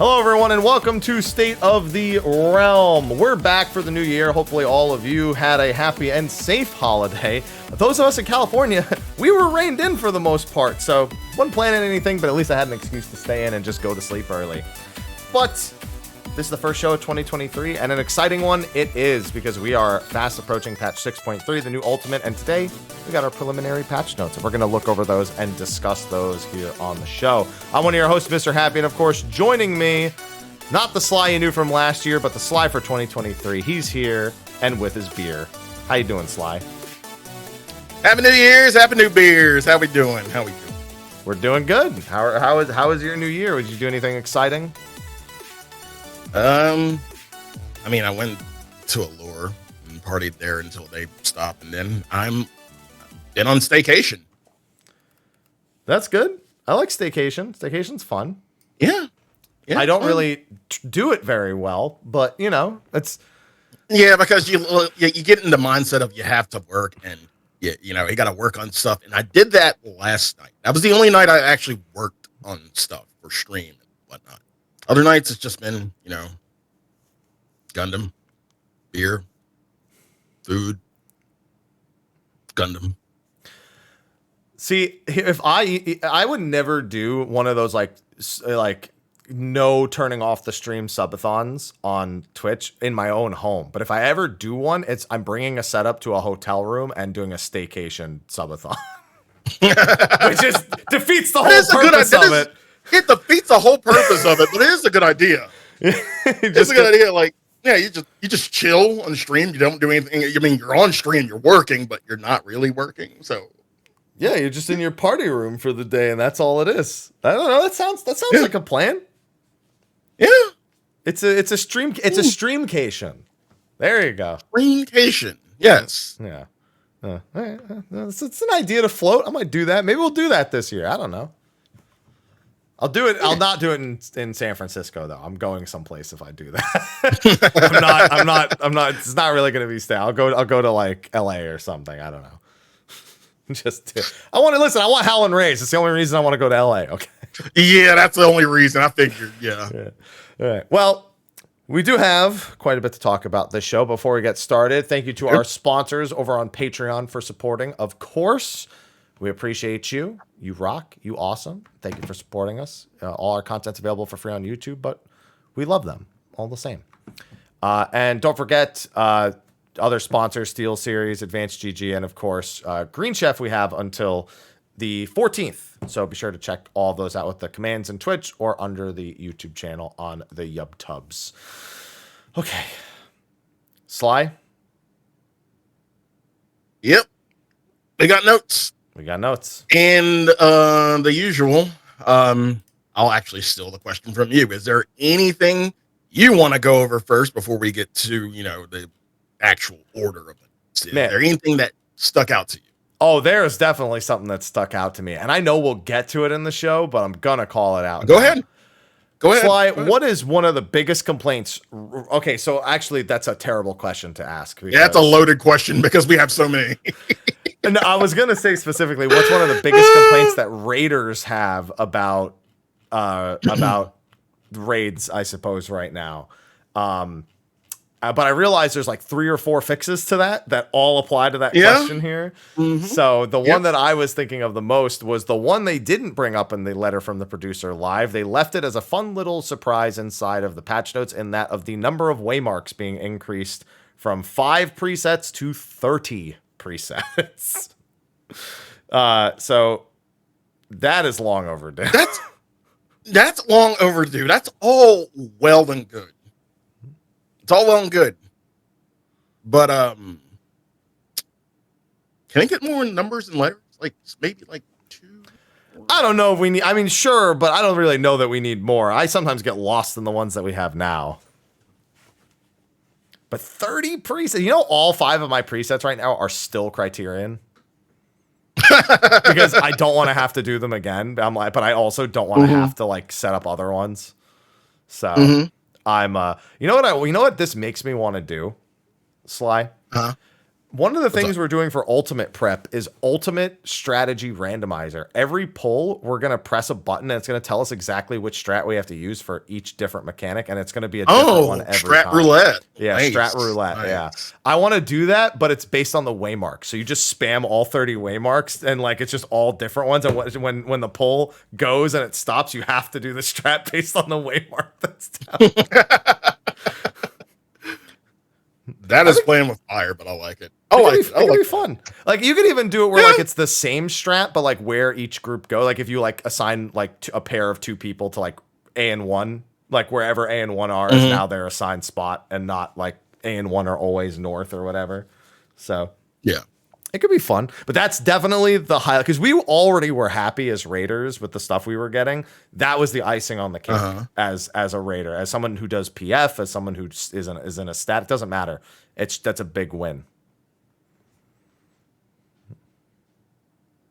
Hello, everyone, and welcome to State of the Realm. We're back for the new year. Hopefully, all of you had a happy and safe holiday. Those of us in California, we were reined in for the most part, so wasn't planning anything, but at least I had an excuse to stay in and just go to sleep early. But this is the first show of 2023, and an exciting one it is, because we are fast approaching patch 6.3, the new Ultimate, and today we got our preliminary patch notes, and we're going to look over those and discuss those here on the show. I'm one of your hosts, Mr. Happy, and of course, joining me, not the Sly you knew from last year, but the Sly for 2023. He's here, and with his beer. How you doing, Sly? Happy New Year's, happy new beers. How we doing? We're doing good. How was your new year? Did you do anything exciting? I mean, I went to Allure and partied there until they stopped, and then I'm been on staycation. That's good. I like staycation. Staycation's fun. Yeah. I don't really do it very well, but you know, it's because you get in the mindset of you have to work and you got to work on stuff, and I did that last night. That was the only night I actually worked on stuff for stream and whatnot. Other nights, it's just been, Gundam, beer, food, Gundam. See, if I would never do one of those like no turning off the stream subathons on Twitch in my own home. But if I ever do one, I'm bringing a setup to a hotel room and doing a staycation subathon, which just defeats the whole purpose of it. It defeats the whole purpose of it, but it is a good idea. It's a good idea. Like, you just chill on stream. You don't do anything. I mean, you're on stream, you're working, but you're not really working. So, yeah, you're just in your party room for the day, and that's all it is. I don't know. That sounds like a plan. Yeah, it's a streamcation. There you go. Streamcation. Yes. Yeah. It's an idea to float. I might do that. Maybe we'll do that this year. I don't know. I'll do it. I'll not do it in San Francisco though. I'm going someplace if I do that. I'm not. It's not really going to be stay. I'll go to like LA or something. I don't know. I want Howlin' Rays. It's the only reason I want to go to LA. Okay. Yeah, that's the only reason. I figured. Yeah. All right. Well, we do have quite a bit to talk about this show. Before we get started, thank you to our sponsors over on Patreon for supporting. Of course, we appreciate you. You rock. You awesome. Thank you for supporting us. All our content's available for free on YouTube, but we love them all the same. And don't forget other sponsors, Steel Series, Advanced GG, and of course, Green Chef we have until the 14th. So be sure to check all those out with the commands in Twitch or under the YouTube channel on the YubTubs. Okay. Sly? Yep. We got notes. And the usual, I'll actually steal the question from you. Is there anything you want to go over first before we get to, the actual order of it? Is there anything that stuck out to you? Oh, there's definitely something that stuck out to me. And I know we'll get to it in the show, but I'm going to call it out. Go ahead. Sly, what is one of the biggest complaints? Okay, so actually, that's a terrible question to ask. Yeah, that's a loaded question because we have so many. And I was going to say specifically, what's one of the biggest complaints that raiders have about raids, I suppose, right now? But I realize there's like 3 or 4 fixes to that all apply to that question here. Mm-hmm. So the one that I was thinking of the most was the one they didn't bring up in the letter from the producer live. They left it as a fun little surprise inside of the patch notes, in that of the number of waymarks being increased from 5 presets to 30 presets. So that is long overdue. That's long overdue. That's all well and good. It's all well and good. But can I get more numbers and letters? Like maybe like 2? I don't know if we need, I mean, sure, but I don't really know that we need more. I sometimes get lost in the ones that we have now. But 30 presets, all 5 of my presets right now are still Criterion. Because I don't want to have to do them again. But I also don't want to have to like set up other ones. So I'm you know what this makes me want to do, Sly? One of the things we're doing for Ultimate Prep is Ultimate Strategy Randomizer. Every pull, we're going to press a button, and it's going to tell us exactly which strat we have to use for each different mechanic, and it's going to be a different one every strat time. roulette. Yeah, nice. strat roulette, nice. yeah. I want to do that, but it's based on the waymark. So you just spam all 30 waymarks, and like it's just all different ones, and when the pull goes and it stops, you have to do the strat based on the waymark that's down. That is playing with fire, but I like it. It could be fun. Like you could even do it where like it's the same strat, but like where each group go. Like if you like assign like a pair of 2 people to like A and 1, like wherever A and 1 are is now their assigned spot, and not like A and 1 are always north or whatever. So yeah, it could be fun. But that's definitely the highlight, because we already were happy as raiders with the stuff we were getting. That was the icing on the cake as a raider, as someone who does PF, as someone who is in a stat. It doesn't matter. That's a big win.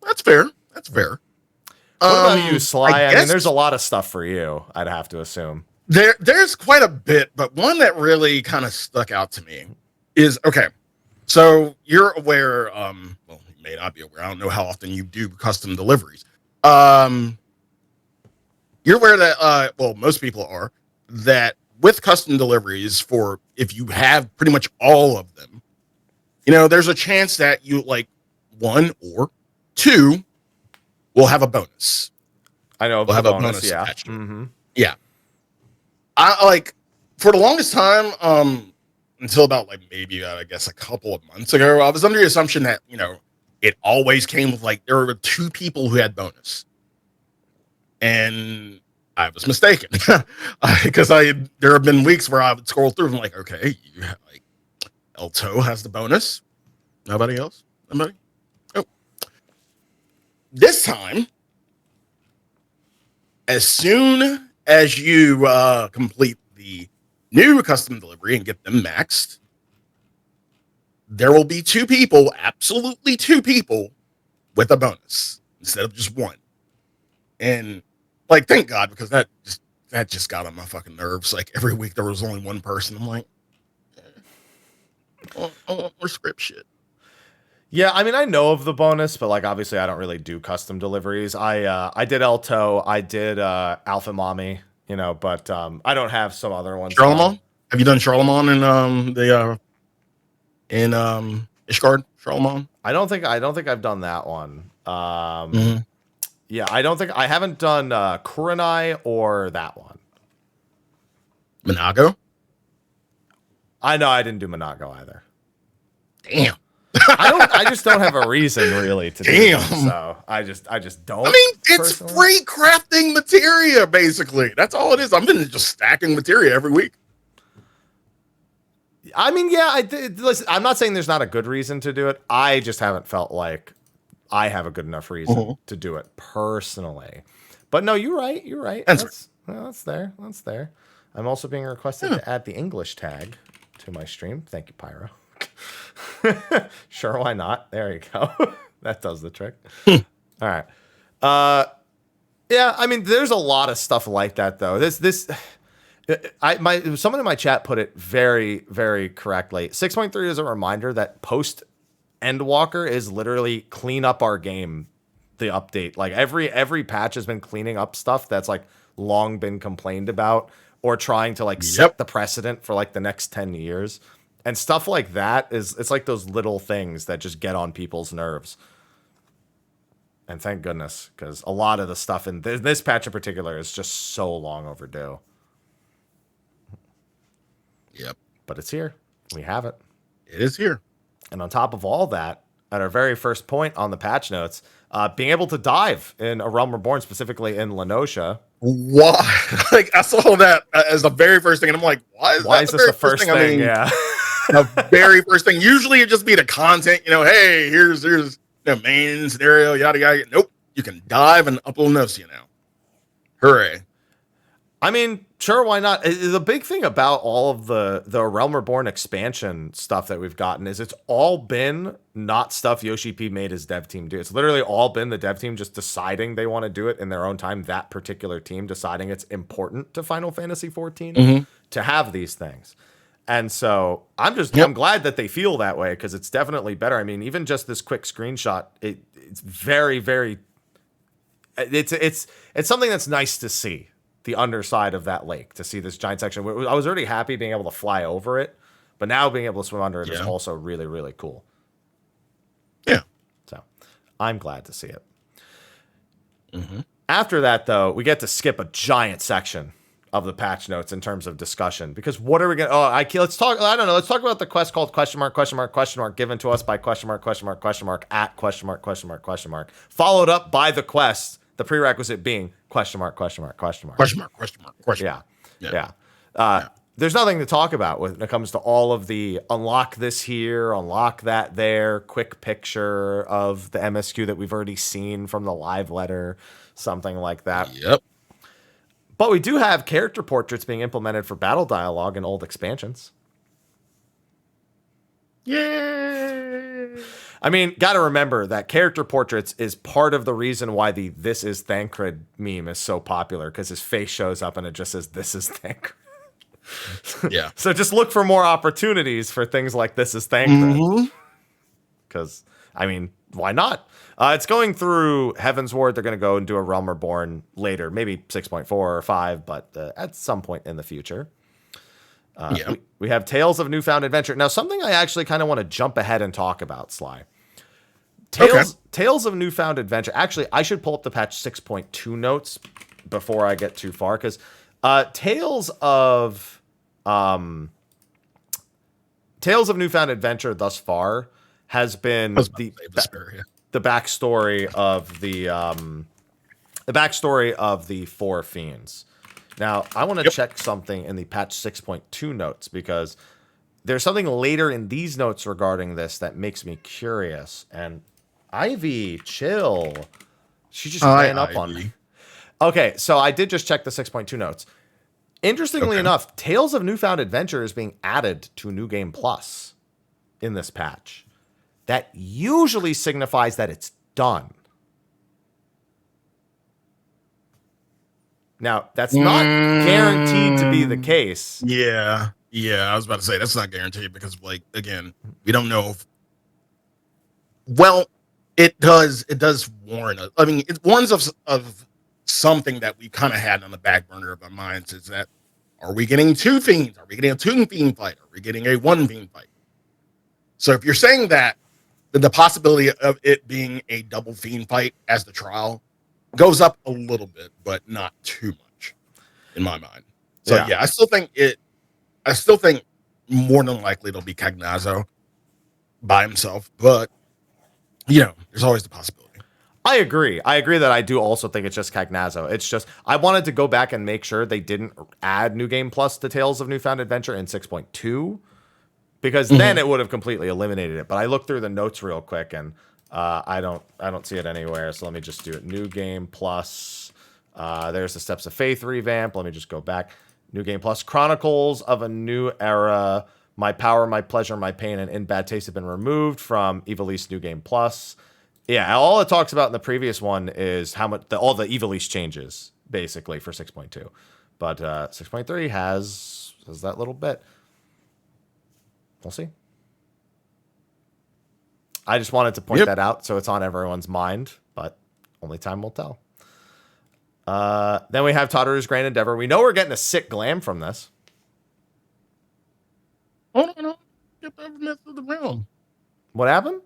That's fair. That's fair. What about you, Sly? I mean, there's a lot of stuff for you, I'd have to assume. There's quite a bit, but one that really kind of stuck out to me is, okay, so you're aware, well, you may not be aware, I don't know how often you do custom deliveries. You're aware that, well, most people are, that with custom deliveries, for if you have pretty much all of them, you know, there's a chance that you like 1 or 2 will have a bonus. I know. We'll have a bonus. Yeah. Yeah. I like, for the longest time, until about like maybe I guess a couple of months ago, I was under the assumption that, you know, it always came with like there were 2 people who had bonus, and I was mistaken because there have been weeks where I would scroll through and I'm like, okay, you have, like Elto has the bonus, nobody else, nobody. Oh, this time, as soon as you complete the new custom delivery and get them maxed, there will be 2 people, absolutely 2 people, with a bonus instead of just 1. And like, thank God, because that just got on my fucking nerves. Like every week there was only 1 person. I'm like, I want more script shit. Yeah, I mean, I know of the bonus, but like obviously I don't really do custom deliveries. I did Elto, I did Alpha Mommy, you know, but I don't have some other ones. Charlemagne? Have you done Charlemagne in Ishgard? Charlemagne? I don't think I've done that one. Yeah, I haven't done Kurenai or that one. Minago? I know I didn't do Minago either. Damn. I just don't have a reason really to do it. So I just don't. I mean, it's free crafting materia, basically. That's all it is. I've been just stacking materia every week. I mean, yeah, listen, I'm not saying there's not a good reason to do it. I just haven't felt like I have a good enough reason to do it personally. But no, you're right. You're right. That's there. That's there. I'm also being requested to add the English tag to my stream. Thank you, Pyro. Sure, why not? There you go. That does the trick. All right. Yeah, I mean, there's a lot of stuff like that, though. Someone in my chat put it very, very correctly. 6.3 is a reminder that post Endwalker is literally clean up our game. The update, like every patch has been cleaning up stuff that's like long been complained about, or trying to like set the precedent for like the next 10 years. And stuff like that it's like those little things that just get on people's nerves. And thank goodness, because a lot of the stuff in this patch in particular is just so long overdue. Yep. But it's here. We have it. It is here. And on top of all that, at our very first point on the patch notes, being able to dive in A Realm Reborn, specifically in Lenosha. Why? Like, I saw that as the very first thing, and I'm like, why is this the first thing? I mean, yeah. The very first thing. Usually it'd just be the content, you know, hey, here's the main scenario, yada yada. Nope. You can dive and upload Lenosha now. Hooray. I mean, sure, why not? The big thing about all of the Realm Reborn expansion stuff that we've gotten is it's all been not stuff Yoshi P made his dev team do. It's literally all been the dev team just deciding they want to do it in their own time, that particular team deciding it's important to Final Fantasy XIV to have these things. And so I'm glad that they feel that way because it's definitely better. I mean, even just this quick screenshot, it's very, very. It's something that's nice to see. The underside of that lake, to see this giant section. I was already happy being able to fly over it, but now being able to swim under it is also really, really cool. Yeah. So I'm glad to see it. Mm-hmm. After that, though, we get to skip a giant section of the patch notes in terms of discussion, because what are we going to, let's talk about the quest called ? Given to us by ? At ? Followed up by the quest, the prerequisite being ? Yeah. There's nothing to talk about when it comes to all of the unlock this here, unlock that there, quick picture of the MSQ that we've already seen from the live letter, something like that. Yep. But we do have character portraits being implemented for battle dialogue in old expansions. Yay! I mean, got to remember that character portraits is part of the reason why the "This is Thancred" meme is so popular, because his face shows up and it just says "This is Thancred." Yeah. So just look for more opportunities for things like "This is Thancred." Because, I mean, why not? It's going through Heaven's Ward. They're going to go and do a Realm Reborn later, maybe 6.4 or 5, but at some point in the future. We have Tales of Newfound Adventure. Now, something I actually kind of want to jump ahead and talk about, Sly. Tales of Newfound Adventure. Actually, I should pull up the patch 6.2 notes before I get too far, because Tales of Newfound Adventure thus far has been the backstory of the Four Fiends. Now, I want to check something in the patch 6.2 notes, because there's something later in these notes regarding this that makes me curious. And Ivy, chill. She just ran up on me. Okay, so I did just check the 6.2 notes. Interestingly enough, Tales of Newfound Adventure is being added to New Game Plus in this patch. That usually signifies that it's done. Now, that's not guaranteed to be the case. Yeah, I was about to say that's not guaranteed because, like, again, we don't know. It does warn us. I mean, it warns us of something that we kind of had on the back burner of our minds, is that, are we getting two fiends? Are we getting a two fiend fight? Are we getting a one fiend fight? So if you're saying that, then the possibility of it being a double fiend fight as the trial goes up a little bit, but not too much in my mind. So yeah, I still think more than likely it'll be Cagnazzo by himself, but there's always the possibility. I agree that I do also think it's just Cagnazzo. It's just, I wanted to go back and make sure they didn't add New Game Plus to Tales of Newfound Adventure in 6.2, because then it would have completely eliminated it. But I looked through the notes real quick, and I don't see it anywhere. So let me just do it. New Game Plus. There's the Steps of Faith revamp. Let me just go back. New Game Plus. Chronicles of a New Era. My Power, My Pleasure, My Pain, and In Bad Taste have been removed from Evilise New Game Plus. Yeah, all it talks about in the previous one is how much all the Evilise changes, basically, for 6.2. But 6.3 has that little bit. We'll see. I just wanted to point that out so it's on everyone's mind, but only time will tell. Then we have Tataru's Grand Endeavor. We know we're getting a sick glam from this. Oh, no. Get the Myths of the Realm. What happened?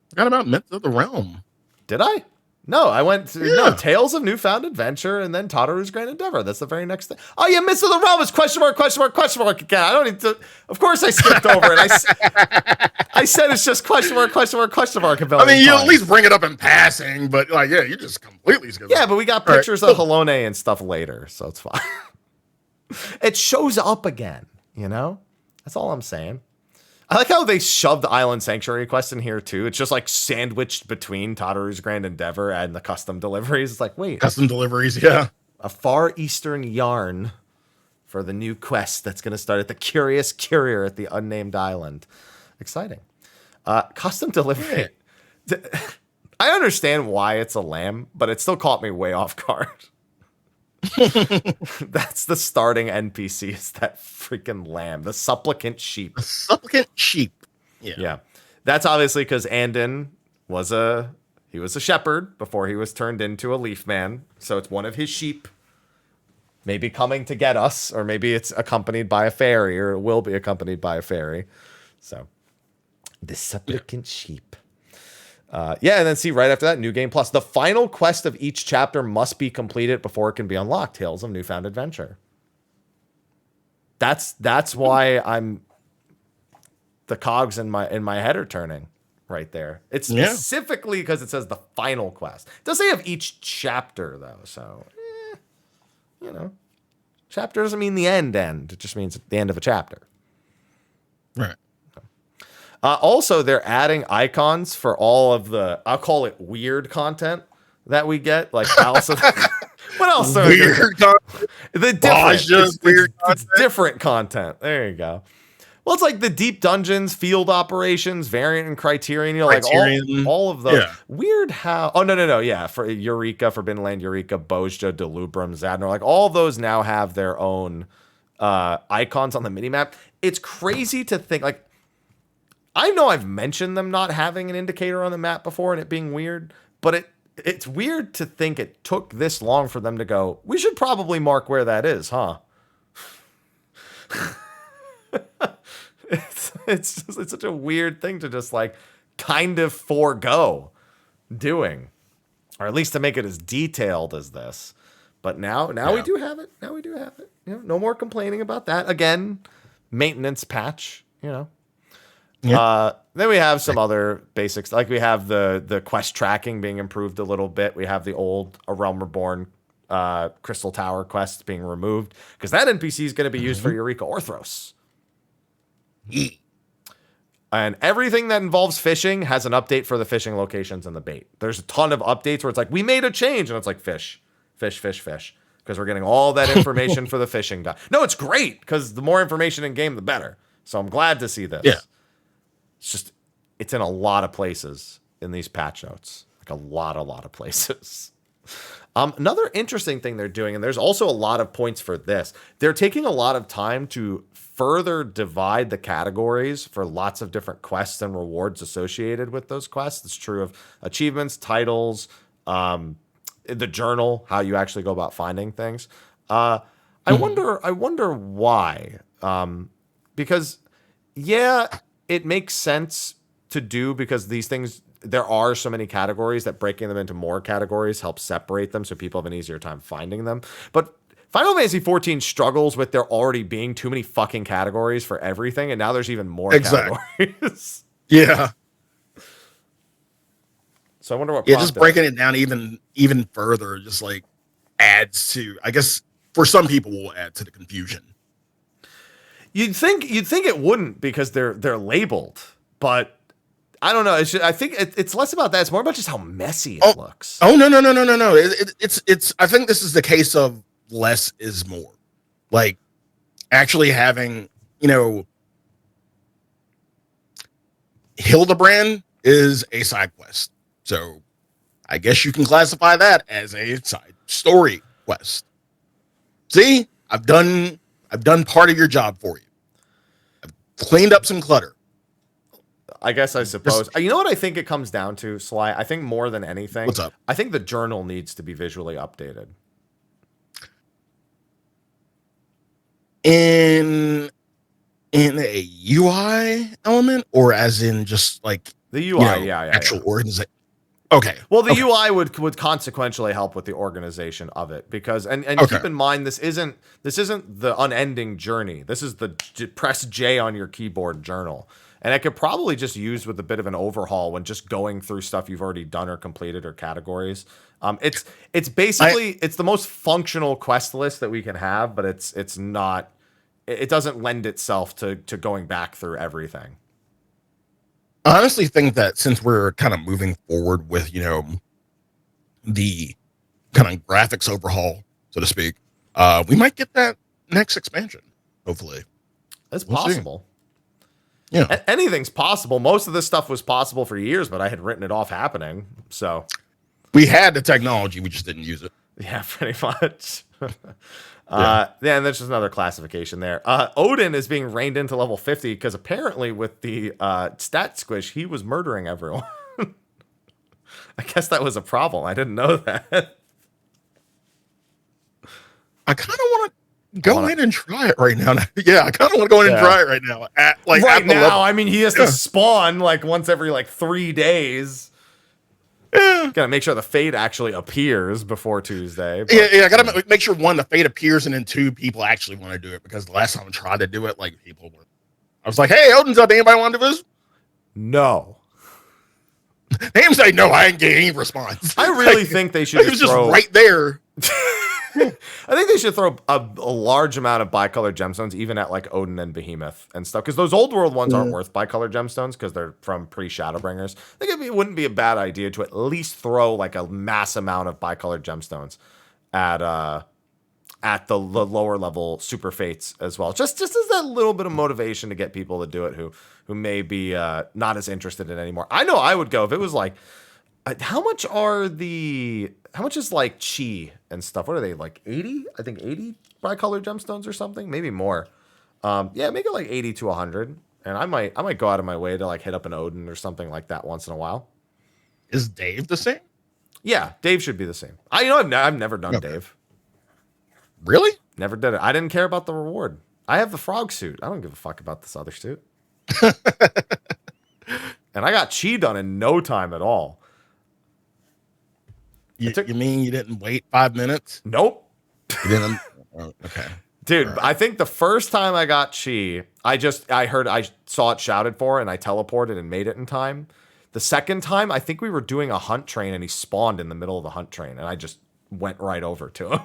Forgot about Myths of the Realm. Did I? No, I went to Tales of Newfound Adventure and then Tataru's Grand Endeavor. That's the very next thing. Oh yeah, Myths of the Realm is question mark again. I don't need to. Of course, I skipped over it. I said it's just question mark. I mean, you at least bring it up in passing, but you just completely skip it. Yeah, but we got pictures of Halone and stuff later, so it's fine. It shows up again, That's all I'm saying. I like how they shoved the Island Sanctuary quest in here, too. It's just, like, sandwiched between Tataru's Grand Endeavor and the custom deliveries. It's like, wait. Custom deliveries, yeah. A Far Eastern yarn for the new quest that's going to start at the Curious Courier at the Unnamed Island. Exciting. Custom delivery. I understand why it's a lamb, but it still caught me way off guard. That's the starting NPC, is that freaking lamb, the supplicant sheep. The supplicant sheep. Yeah. That's obviously because Andon was a shepherd before he was turned into a leaf man. So it's one of his sheep maybe coming to get us, or maybe it's accompanied by a fairy, or it will be accompanied by a fairy. So the supplicant sheep. And then see right after that, New Game Plus. The final quest of each chapter must be completed before it can be unlocked. Tales of Newfound Adventure. That's why the cogs in my head are turning right there. It's specifically because it says the final quest. It does say of each chapter though, so chapter doesn't mean the end. It just means the end of a chapter. Right. Also, they're adding icons for all of the, I'll call it weird content that we get. Like, also, what else? Weird content? The different, it's different content. There you go. Well, it's like the deep dungeons, field operations, variant and criterion. Like all of those. Yeah. Weird how. Oh, no. Yeah. For Eureka, Forbidden Land, Eureka, Bozja, Delubrum, Zadnor. Like all those now have their own icons on the minimap. It's crazy to think, like, I know I've mentioned them not having an indicator on the map before and it being weird, but it's weird to think it took this long for them to go, we should probably mark where that is, huh? It's such a weird thing to just like kind of forego doing, or at least to make it as detailed as this. But now we do have it. Now we do have it. No more complaining about that. Again, maintenance patch, Then we have some other basics, like we have the quest tracking being improved a little bit. We have the old A Realm Reborn Crystal Tower quest being removed because that NPC is going to be used for Eureka Orthros. And everything that involves fishing has an update for the fishing locations and the bait. There's a ton of updates where it's like, we made a change, and it's like fish, because we're getting all that information for the fishing guy. No, it's great because the more information in game, the better. So I'm glad to see this. Yeah. It's in a lot of places in these patch notes, like a lot of places. Another interesting thing they're doing, and there's also a lot of points for this, they're taking a lot of time to further divide the categories for lots of different quests and rewards associated with those quests. It's true of achievements, titles, the journal, how you actually go about finding things. I wonder why. Because it makes sense to do because these things, there are so many categories that breaking them into more categories helps separate them so people have an easier time finding them. But Final Fantasy XIV struggles with there already being too many fucking categories for everything, and now there's even more categories. Yeah. So I wonder what. Just breaking it down even further just like adds to, I guess, for some people will add to the confusion. You'd think it wouldn't because they're labeled, but I don't know. I think it's less about that. It's more about just how messy it looks. Oh no! It's. I think this is the case of less is more. Like actually having, Hildebrand is a side quest, so I guess you can classify that as a side story quest. See, I've done part of your job for you. I've cleaned up some clutter. I guess I suppose. You know what I think it comes down to, Sly? I think more than anything, what's up? I think the journal needs to be visually updated. In a UI element, or as in just like the UI, actual organization. Okay. Well, the UI would consequentially help with the organization of it because and keep in mind this isn't the unending journey. This is the press J on your keyboard journal. And it could probably just use with a bit of an overhaul when just going through stuff you've already done or completed or categories. It's basically it's the most functional quest list that we can have, but it's not. It doesn't lend itself to going back through everything. I honestly think that since we're kind of moving forward with the kind of graphics overhaul, so to speak, we might get that next expansion. Hopefully, it's possible. Yeah, anything's possible. Most of this stuff was possible for years, but I had written it off happening. So we had the technology, we just didn't use it. Yeah, pretty much. Yeah, and there's just another classification there. Odin is being reined into level 50 because apparently with the stat squish, he was murdering everyone. I guess that was a problem. I didn't know that. I kind of want to go in and try it right now. Yeah, I kind of want to go in and try it right now. Right now, level. I mean, he has to spawn like once every like 3 days. Yeah. Gotta make sure the fate actually appears before Tuesday. But, I gotta make sure, 1, the fate appears, and then 2, people actually want to do it, because the last time I tried to do it, like, people were... I was like, hey, Odin's up, anybody want to do this? No. They didn't say no, I didn't get any response. I really think they should just just right there. I think they should throw a large amount of bicolored gemstones, even at like Odin and Behemoth and stuff, because those old world ones aren't worth bicolored gemstones because they're from pre-Shadowbringers. I think it wouldn't be a bad idea to at least throw like a mass amount of bicolored gemstones at the lower level super fates as well, just as that little bit of motivation to get people to do it who may be not as interested in it anymore. I know I would go if it was like, how much is like chi and stuff? What are they, like 80? I think 80 bicolored gemstones or something, maybe more. Yeah, make it like 80 to 100, and I might go out of my way to like hit up an Odin or something like that once in a while. Is Dave the same? Yeah, Dave should be the same. I've never done Dave. Really? Never did it. I didn't care about the reward. I have the frog suit. I don't give a fuck about this other suit. And I got chi done in no time at all. You mean you didn't wait 5 minutes? Nope. You didn't? Oh, okay. Dude, right. I think the first time I got chi, I saw it shouted for and I teleported and made it in time. The second time, I think we were doing a hunt train and he spawned in the middle of the hunt train and I just went right over to him.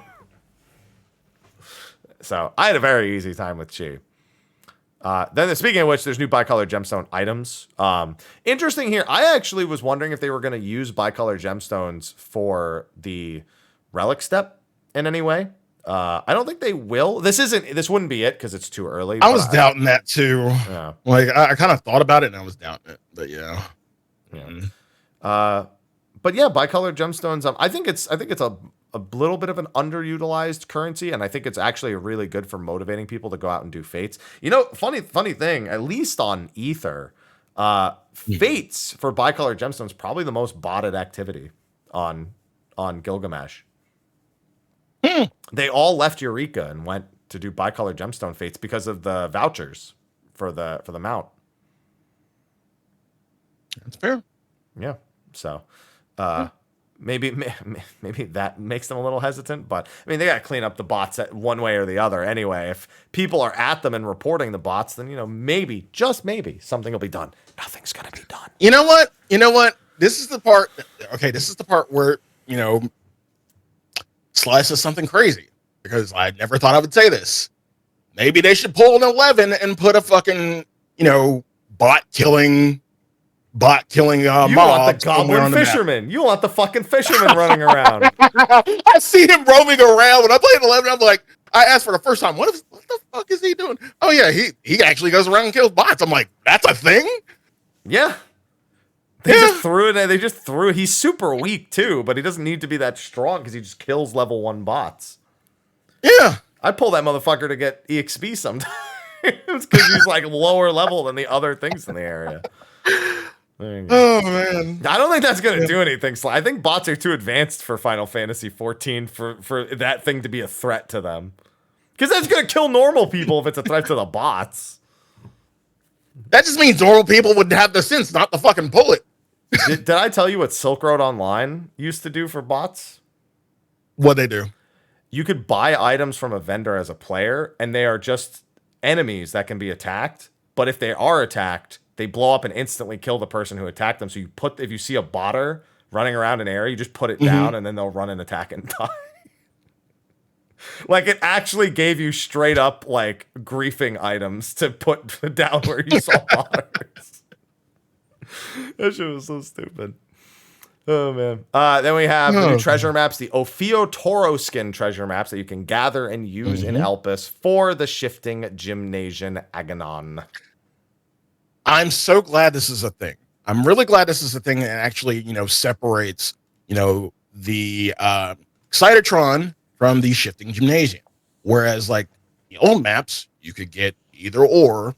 So I had a very easy time with chi. Then speaking of which, there's new bicolored gemstone items. Interesting here. I actually was wondering if they were going to use bicolored gemstones for the relic step in any way. I don't think they will. This wouldn't be it because it's too early. I was doubting that too. Yeah. Like I kind of thought about it and I was doubting it, but yeah. But yeah, bicolored gemstones. I think it's a little bit of an underutilized currency, and I think it's actually really good for motivating people to go out and do fates. You know, funny thing, at least on Ether, fates for bicolored gemstones probably the most botted activity on Gilgamesh. They all left Eureka and went to do bicolored gemstone fates because of the vouchers for the mount. That's fair. Yeah. So, maybe that makes them a little hesitant, but I mean, they got to clean up the bots one way or the other anyway. If people are at them and reporting the bots, then, maybe, just maybe, something will be done. Nothing's going to be done. You know what? This is the part. Okay. This is the part where, Sly says something crazy, because I never thought I would say this. Maybe they should pull an 11 and put a fucking, bot killing you want the goblin fisherman. You want the fucking fisherman running around. I see him roaming around. When I played 11, I'm like, I asked for the first time, what the fuck is he doing? Oh yeah, he actually goes around and kills bots. I'm like, that's a thing? Yeah. They just threw it. He's super weak too, but he doesn't need to be that strong because he just kills level 1 bots. Yeah. I'd pull that motherfucker to get EXP sometimes because he's like lower level than the other things in the area. Oh man, I don't think that's gonna do anything. I think bots are too advanced for Final Fantasy 14 for that thing to be a threat to them, because that's gonna kill normal people if it's a threat to the bots. That just means normal people would have the sense not to fucking pull it. Did I tell you what Silk Road Online used to do for bots? What'd they do? You could buy items from a vendor as a player, and they are just enemies that can be attacked. But if they are attacked, they blow up and instantly kill the person who attacked them. So if you see a botter running around an area, you just put it down and then they'll run and attack and die. Like, it actually gave you straight up like griefing items to put down where you saw botters. That shit was so stupid. Oh man. Then we have the new treasure maps, the Ophio Toro skin treasure maps that you can gather and use in Elpis for the shifting Gymnasian Aganon. I'm so glad this is a thing. I'm really glad this is a thing that actually, separates, the Cytotron from the Shifting Gymnasium. Whereas like the old maps, you could get either or,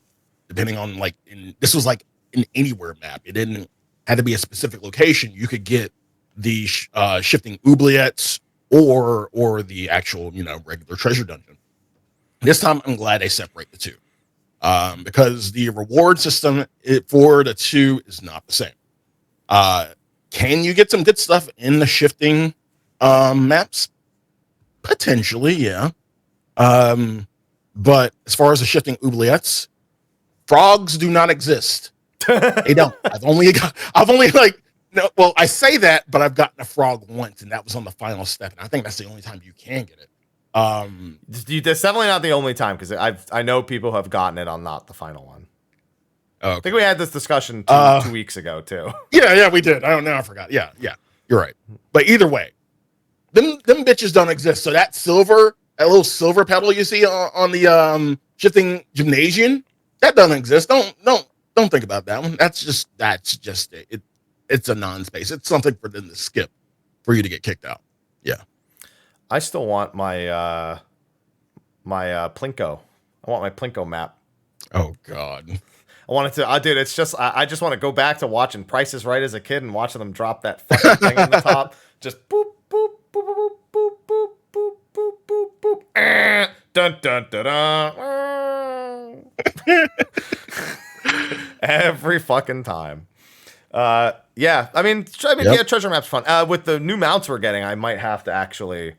depending on like, this was like an anywhere map. It didn't had to be a specific location. You could get the Shifting Oubliettes or the actual, regular treasure dungeon. This time, I'm glad they separate the two. Because the reward system for the two is not the same. Can you get some good stuff in the Shifting maps? Potentially, yeah. But as far as the Shifting Oubliettes, frogs do not exist. They don't. I say that, but I've gotten a frog once, and that was on the final step, and I think that's the only time you can get it. That's definitely not the only time, because I know people who have gotten it on not the final one. Okay. I think we had this discussion 2 weeks ago too. Yeah, we did. I don't know. I forgot. Yeah, you're right. But either way, them bitches don't exist. So that little silver pedal you see on the Shifting Gymnasium, that doesn't exist. Don't think about that one. That's just it. It's a non-space. It's something for them to skip for you to get kicked out. Yeah. I still want my Plinko. I want my Plinko map. Oh God. I wanted to. Dude, it's just I just want to go back to watching Price is Right as a kid and watching them drop that fucking thing on the top. Just boop boop boop boop boop boop boop boop boop boop. Dun dun dun dun. Every fucking time. Yeah. I mean, yeah, treasure map's fun. With the new mounts we're getting, I might have to actually.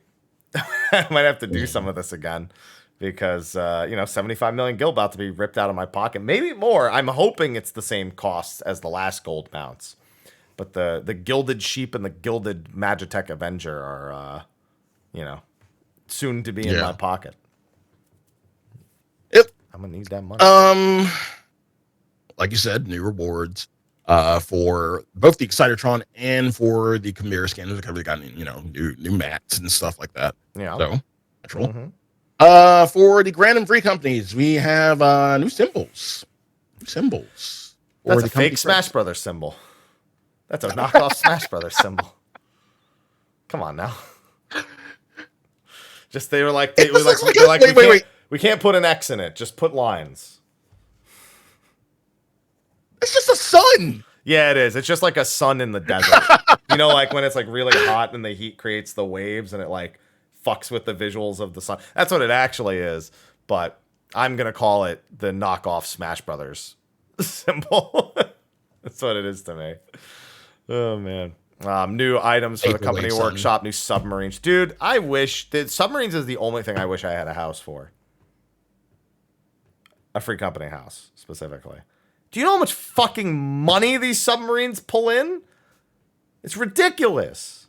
I might have to do some of this again because 75 million gil about to be ripped out of my pocket, maybe more. I'm hoping it's the same costs as the last gold mounts, but the gilded sheep and the gilded Magitech Avenger are soon to be in my pocket. Yep. I'm gonna need that money. Like you said, new rewards for both the Cytotron and for the Chimera scanners. Because we got new mats and stuff like that. Yeah. So natural. Mm-hmm. For the Grand and Free companies, we have new symbols. That's a fake Smash Brothers symbol. That's a knockoff Smash Brothers symbol. Come on now. Just they were like, wait. We can't put an X in it. Just put lines. It's just a sun. Yeah, it is. It's just like a sun in the desert. Like when it's like really hot and the heat creates the waves and it like fucks with the visuals of the sun. That's what it actually is. But I'm going to call it the knockoff Smash Brothers symbol. That's what it is to me. Oh, man. New items for the company workshop, new submarines. Dude, I wish that submarines is the only thing I wish I had a house for. A free company house, specifically. Do you know how much fucking money these submarines pull in? It's ridiculous.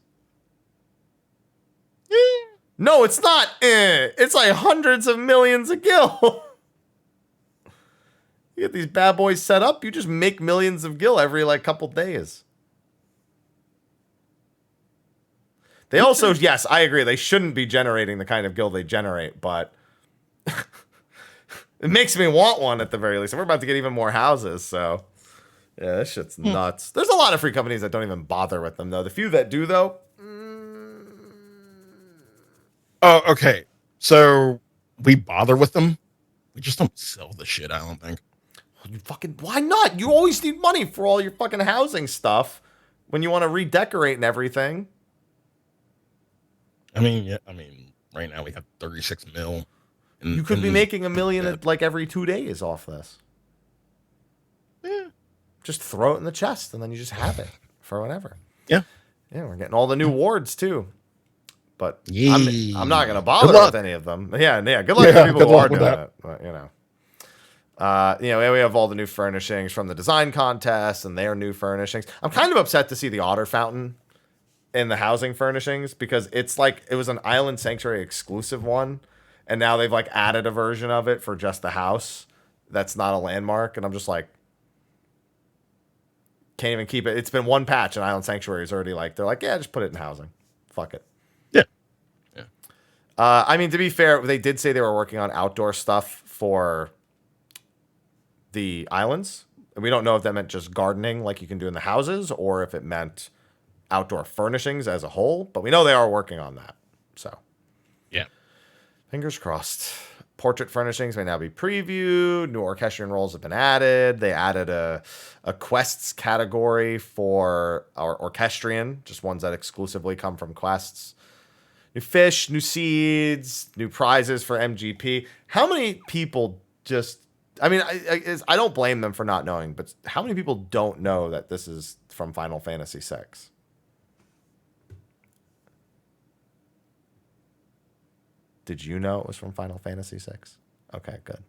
No, it's not. It's like hundreds of millions of gil. You get these bad boys set up, you just make millions of gil every like couple days. They also, yes, I agree, they shouldn't be generating the kind of gil they generate, but it makes me want one at the very least. And we're about to get even more houses, so yeah, this shit's nuts. There's a lot of free companies that don't even bother with them, though. The few that do, though. Oh, okay. So we bother with them. We just don't sell the shit, I don't think. You fucking, why not? You always need money for all your fucking housing stuff when you want to redecorate and everything. I mean, right now we have 36 mil. You could be making $1 million like every 2 days off this. Yeah. Just throw it in the chest and then you just have it for whatever. Yeah. Yeah, we're getting all the new wards too. But yeah. I'm not going to bother with any of them. Yeah. Good luck to people who are doing it. But, we have all the new furnishings from the design contest and their new furnishings. I'm kind of upset to see the otter fountain in the housing furnishings because it's like it was an Island Sanctuary exclusive one. And now they've like added a version of it for just the house. That's not a landmark. And I'm just like, can't even keep it. It's been one patch and Island Sanctuary is already like, they're like, yeah, just put it in housing. Fuck it. Yeah. To be fair, they did say they were working on outdoor stuff for the islands. And we don't know if that meant just gardening like you can do in the houses or if it meant outdoor furnishings as a whole. But we know they are working on that. So, yeah. Fingers crossed. Portrait furnishings may now be previewed. New orchestrion roles have been added. They added a quests category for our orchestrion, just ones that exclusively come from quests. New fish, new seeds, new prizes for MGP. How many people just... I mean, I don't blame them for not knowing, but how many people don't know that this is from Final Fantasy VI? Did you know it was from Final Fantasy VI? Okay, good.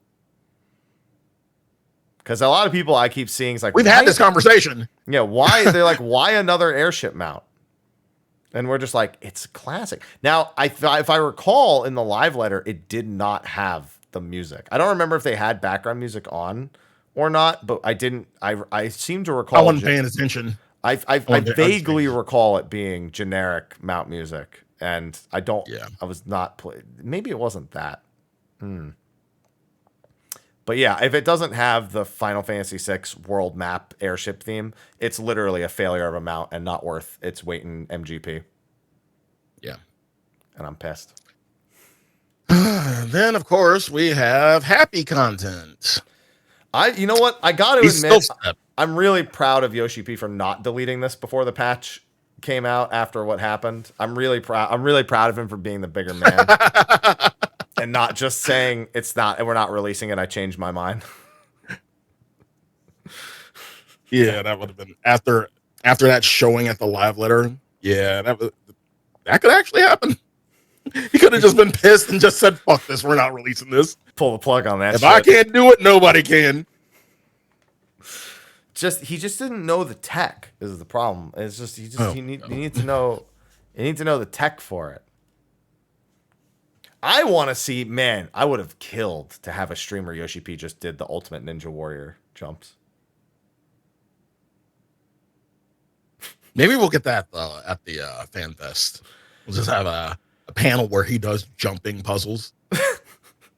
Because a lot of people I keep seeing is like... We've had this conversation. Yeah, why? They're like, why another airship mount? And we're just like, it's classic. Now, if I recall in the live letter, it did not have the music. I don't remember if they had background music on or not, but I didn't... I seem to recall... I wasn't paying attention. I vaguely recall it being generic mount music. And I don't... Yeah. I was not... Maybe it wasn't that. But yeah, if it doesn't have the Final Fantasy VI world map airship theme, it's literally a failure of a mount and not worth its weight in MGP. Yeah. And I'm pissed. Then, of course, we have happy content. You know what? I got to admit, I'm really proud of Yoshi P for not deleting this before the patch came out after what happened. I'm really proud of him for being the bigger man. And not just saying we're not releasing it. I changed my mind. Yeah, that would have been after that showing at the live letter. Yeah, that could actually happen. He could have just been pissed and just said, "Fuck this, we're not releasing this." Pull the plug on that. If I can't do it, nobody can. He just didn't know the tech is the problem. It's just you need to know the tech for it. I want to see, man, I would have killed to have a streamer Yoshi P just did the Ultimate Ninja Warrior jumps. Maybe we'll get that at the Fan Fest. We'll just have a panel where he does jumping puzzles.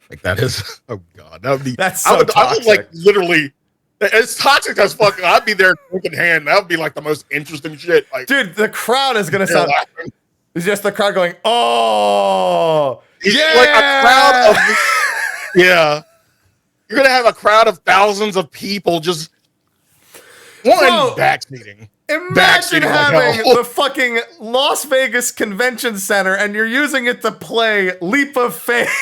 Like that is, oh God, that would be, that's so toxic. I would like literally, it's toxic as fuck. I'd be there drinking hand. That would be like the most interesting shit. Like, dude, the crowd is going to sound, it's just the crowd going, oh, it's like a crowd of, yeah. You're going to have a crowd of thousands of people just backseating. Imagine having the fucking Las Vegas Convention Center and you're using it to play Leap of Faith.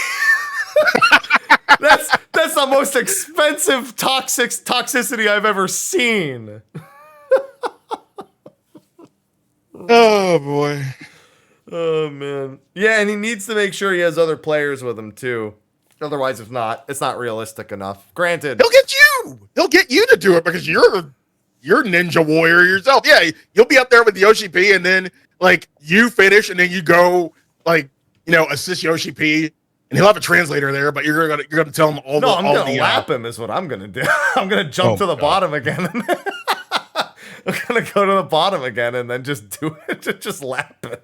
That's the most expensive toxicity I've ever seen. Oh boy. Oh man. Yeah, and he needs to make sure he has other players with him too. Otherwise, it's not realistic enough. Granted, he'll get you to do it because you're Ninja Warrior yourself. Yeah, you'll be up there with Yoshi P, and then like you finish, and then you go like assist Yoshi P, and he'll have a translator there. But you're gonna tell him all. No, I'm gonna lap him. Is what I'm gonna do. I'm gonna jump to the bottom again. I'm gonna go to the bottom again, and then just do it. Just lap him.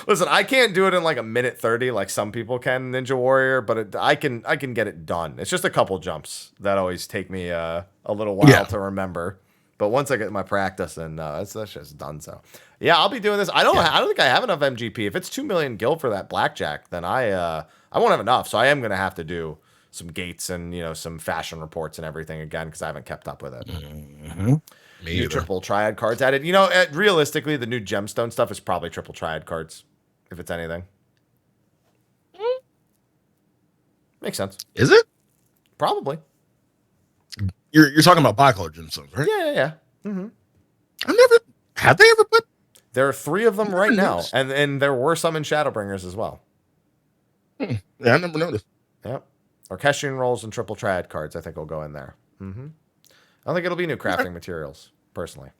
Listen, I can't do it in like a minute 30 like some people can Ninja Warrior, but I can get it done. It's just a couple jumps that always take me a little while to remember. But once I get my practice and that's just done. So yeah, I'll be doing this. I don't think I have enough MGP. If it's 2 million gil for that blackjack, then I won't have enough. So I am gonna have to do some gates and some fashion reports and everything again because I haven't kept up with it. Mm-hmm. New triple triad cards added. Realistically, the new gemstone stuff is probably triple triad cards, if it's anything. Makes sense. Is it? Probably. You're talking about bicolor gemstones, right? Yeah. Mm-hmm. Have they ever put? There are 3 of them right now, and there were some in Shadowbringers as well. Yeah, I never noticed. Yep. Orchestrion rolls and triple triad cards, I think, will go in there. Mm-hmm. I don't think it'll be new crafting materials, personally.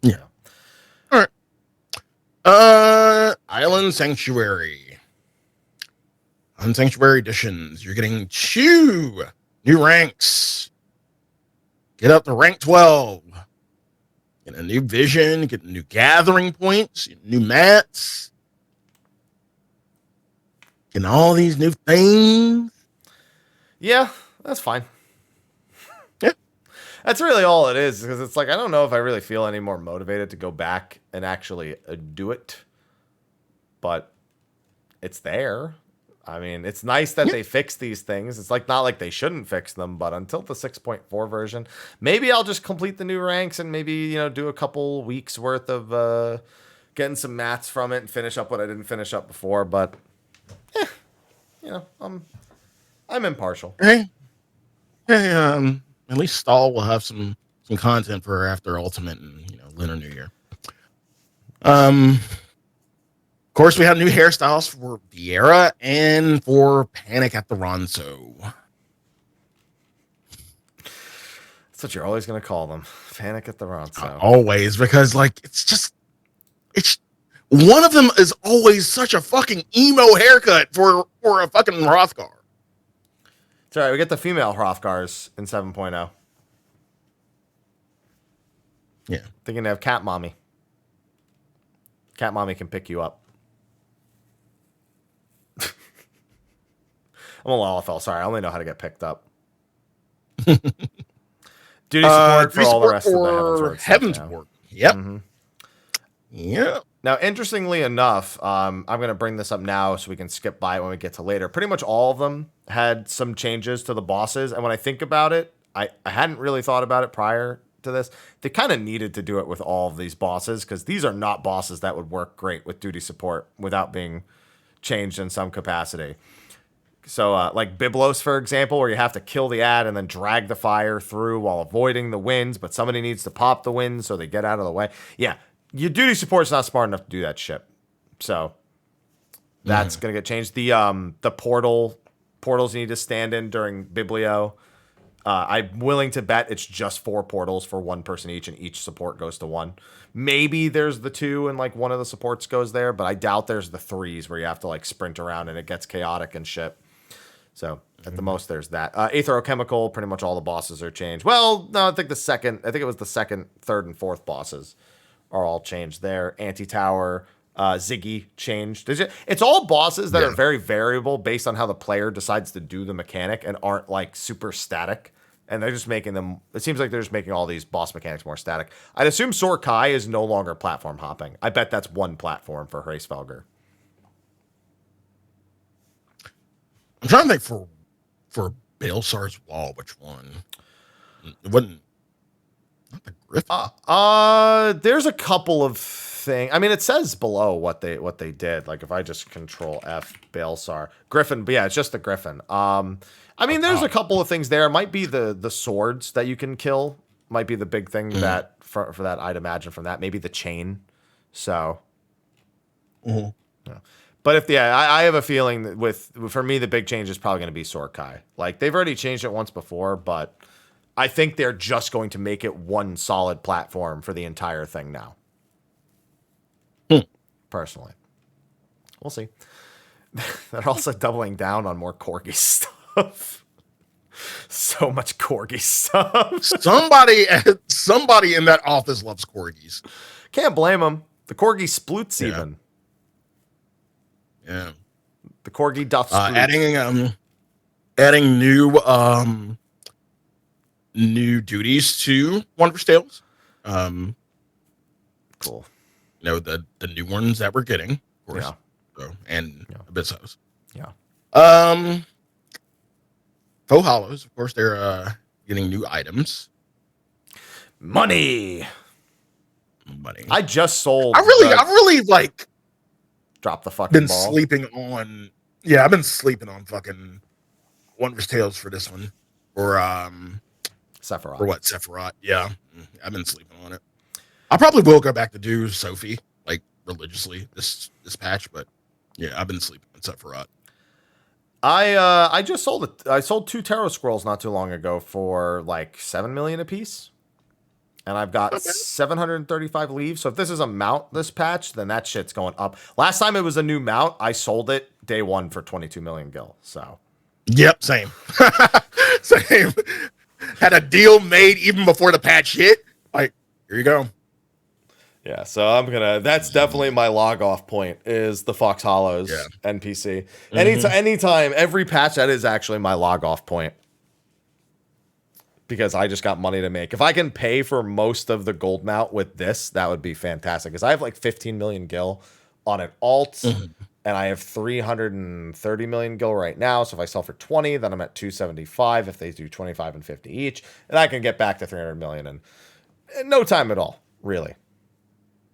Yeah. All right. Island Sanctuary. Island Sanctuary editions. You're getting 2 new ranks. Get up to rank 12. Get a new vision. Get new gathering points. New mats. Getting all these new things. Yeah, that's fine. That's really all it is, because it's like, I don't know if I really feel any more motivated to go back and actually do it. but it's there. I mean, it's nice that they fix these things. It's like not like they shouldn't fix them, but until the 6.4 version, maybe I'll just complete the new ranks and maybe, do a couple weeks worth of getting some mats from it and finish up what I didn't finish up before. But, I'm impartial. Hey, at least Stall will have some content for after Ultimate and Lunar New Year. Of course, we have new hairstyles for Viera and for Panic at the Ronso. That's what you're always going to call them. Panic at the Ronso. Always, because it's one of them is always such a fucking emo haircut for a fucking Hrothgar. It's all right. We get the female Hrothgars in 7.0. Yeah. Thinking to have Cat Mommy. Cat Mommy can pick you up. I'm a LOL. Sorry, I only know how to get picked up. Duty support for all the rest of the Heavensward. Yep. Mm-hmm. Yep. Now, interestingly enough, I'm going to bring this up now so we can skip by it when we get to later. Pretty much all of them had some changes to the bosses. And when I think about it, I hadn't really thought about it prior to this. They kind of needed to do it with all of these bosses because these are not bosses that would work great with duty support without being changed in some capacity. So, like Biblos, for example, where you have to kill the ad and then drag the fire through while avoiding the winds, but somebody needs to pop the winds so they get out of the way. Yeah, your duty support's not smart enough to do that shit. So, that's going to get changed. The portals you need to stand in during Biblio. I'm willing to bet it's just 4 portals for 1 person each, and each support goes to 1. Maybe there's the 2 and one of the supports goes there, but I doubt there's the 3s where you have to sprint around and it gets chaotic and shit. So at the most there's that. Aetherochemical, pretty much all the bosses are changed. Well, no, I think it was the second, third, and fourth bosses are all changed there. Anti-Tower, Ziggy changed. It's all bosses that are very variable based on how the player decides to do the mechanic and aren't super static. And they're just making them, it seems like they're just making all these boss mechanics more static. I'd assume Sorkai is no longer platform hopping. I bet that's 1 platform for Hraesvelgr. I'm trying to think for Baelsar's wall, which one? It wasn't not the Griffin. There's a couple of things. I mean, it says below what they did. If I just Control F Baelsar Griffin, but yeah, it's just the Griffin. I mean, there's a couple of things there. It might be the swords that you can kill. Might be the big thing that for that I'd imagine from that. Maybe the chain. So. Mm-hmm. Yeah. But I have a feeling that for me the big change is probably going to be Sorkai. They've already changed it once before, but I think they're just going to make it 1 solid platform for the entire thing now. Personally, we'll see. They're also doubling down on more corgi stuff. So much corgi stuff. Somebody in that office loves corgis. Can't blame them. The corgi sploots even. Yeah. The corgi doth sploot. Adding new duties to Wondrous Tales. Cool. The new ones that we're getting, of course. Yeah. So, and Abyssos. Yeah. Faux Hollows, of course, they're getting new items. Money. I just sold. I really drop the fucking ball. I've been sleeping on fucking Wondrous Tales for this one. Or Sephiroth. For what? Sephiroth. Yeah. I've been sleeping on it. I probably will go back to do Sophie, religiously this patch, but yeah, I've been sleeping on Sephiroth. I just sold it. I sold 2 Tarot Scrolls not too long ago for 7 million a piece. And I've got 735 leaves. So if this is a mount this patch, then that shit's going up. Last time it was a new mount, I sold it day 1 for 22 million gil. So. Yep, same. Same. Had a deal made even before the patch hit. Here you go. Yeah, so that's definitely my log off point is the Fox Hollows NPC. Anytime, every patch, that is actually my log off point. Because I just got money to make. If I can pay for most of the gold mount with this, that would be fantastic. Because I have 15 million gil on an alt, and I have 330 million gil right now. So if I sell for 20, then I'm at 275 if they do 25 and 50 each, and I can get back to 300 million in no time at all, really.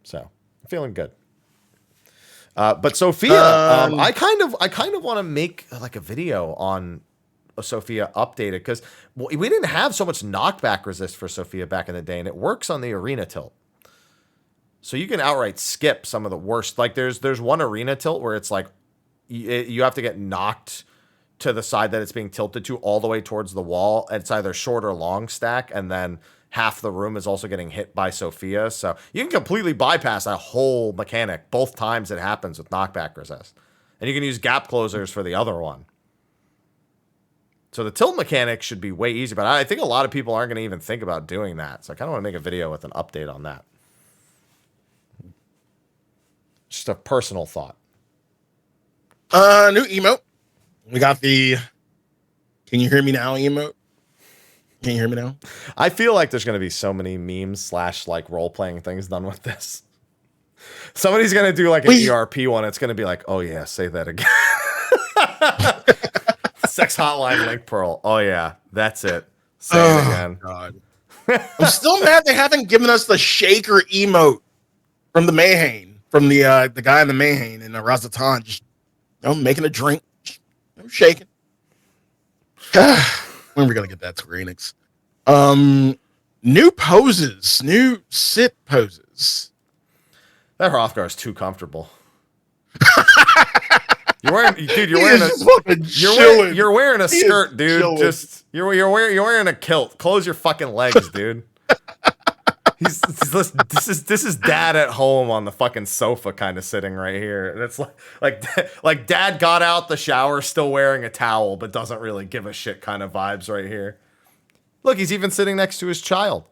So I'm feeling good. But Sophia, I kind of want to make like a video on Sophia updated, because we didn't have so much knockback resist for Sophia back in the day, and it works on the arena tilt. So you can outright skip some of the worst. Like there's one arena tilt where it's like you have to get knocked to the side that it's being tilted to all the way towards the wall. It's either short or long stack, and then half the room is also getting hit by Sophia. So you can completely bypass that whole mechanic both times it happens with knockback resist. And you can use gap closers for the other one. So the tilt mechanic should be way easier, but I think a lot of people aren't going to even think about doing that. So I kind of want to make a video with an update on that. Just a personal thought. New emote. We got the "Can you hear me now" emote. Can you hear me now? I feel like there's going to be so many memes / like role playing things done with this. Somebody's going to do like an ERP one. It's going to be like, oh yeah, say that again. Sex hotline link pearl. Oh yeah, that's it. Say it again. God. I'm still mad they haven't given us the shaker emote from the Mayhane, from the guy in the Mayhane in the Razatan, just making a drink, shaking. When are we gonna get that Square Enix? New poses, new sit poses. That Hrothgar is too comfortable. You're wearing a skirt, dude. Just you're wearing a kilt. Close your fucking legs, dude. This is dad at home on the fucking sofa, kind of sitting right here. And it's like dad got out the shower still wearing a towel, but doesn't really give a shit kind of vibes right here. Look, he's even sitting next to his child.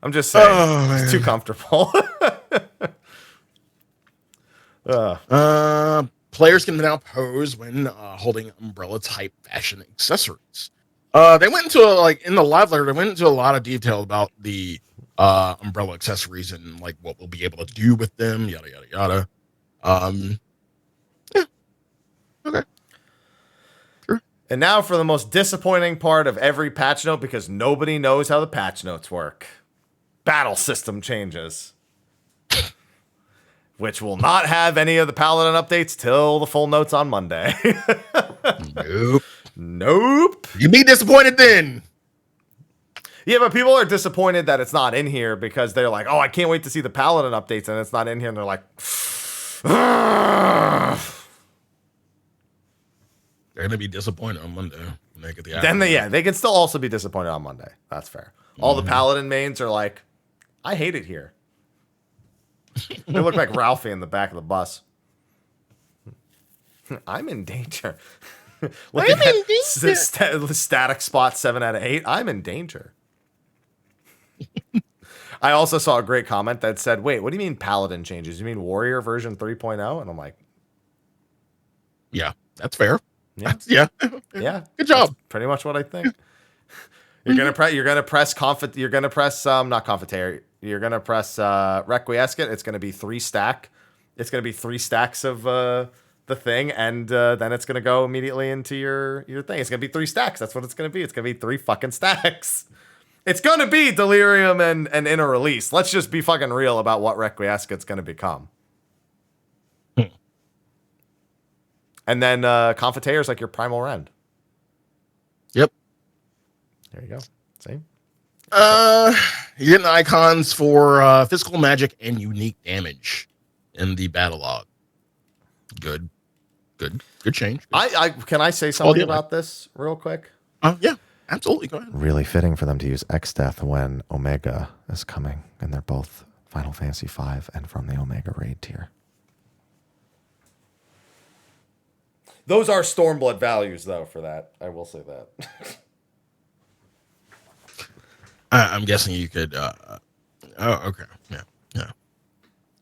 I'm just saying, it's too comfortable. Players can now pose when holding umbrella type fashion accessories. They went into in the live letter, they went into a lot of detail about the umbrella accessories and like what we'll be able to do with them, yada yada yada. Yeah. Okay. Sure. And now for the most disappointing part of every patch note, because nobody knows how the patch notes work. Battle system changes. Which will not have any of the Paladin updates till the full notes on Monday. Nope. You'd be disappointed then. Yeah, but people are disappointed that it's not in here because they're like, oh, I can't wait to see the Paladin updates, and it's not in here, and they're like, they're going to be disappointed on Monday. When they get the they can still also be disappointed on Monday. That's fair. All the Paladin mains are like, I hate it here. They look like Ralphie in the back of the bus. I'm in danger. Static spot 7 out of 8. I'm in danger. I also saw a great comment that said, wait, what do you mean Paladin changes? You mean Warrior version 3.0? And I'm like, yeah, that's fair. Yeah. Yeah. Good job. That's pretty much what I think. You're gonna press not Confiteor. You're gonna press Requiescat. It's gonna be 3 stack. It's gonna be 3 stacks of the thing, and then it's gonna go immediately into your thing. It's gonna be 3 stacks. That's what it's gonna be. It's gonna be 3 fucking stacks. It's gonna be Delirium and Inner Release. Let's just be fucking real about what Requiescat's gonna become. And then Confiteor is like your Primal Rend. Yep. There you go. Same. You're getting icons for physical magic and unique damage in the battle log. Good change. Can I say something about this real quick? Yeah, absolutely. Go ahead. Really fitting for them to use X-Death when Omega is coming, and they're both Final Fantasy V and from the Omega raid tier. Those are Stormblood values, though, for that. I will say that. I'm guessing you could. Okay.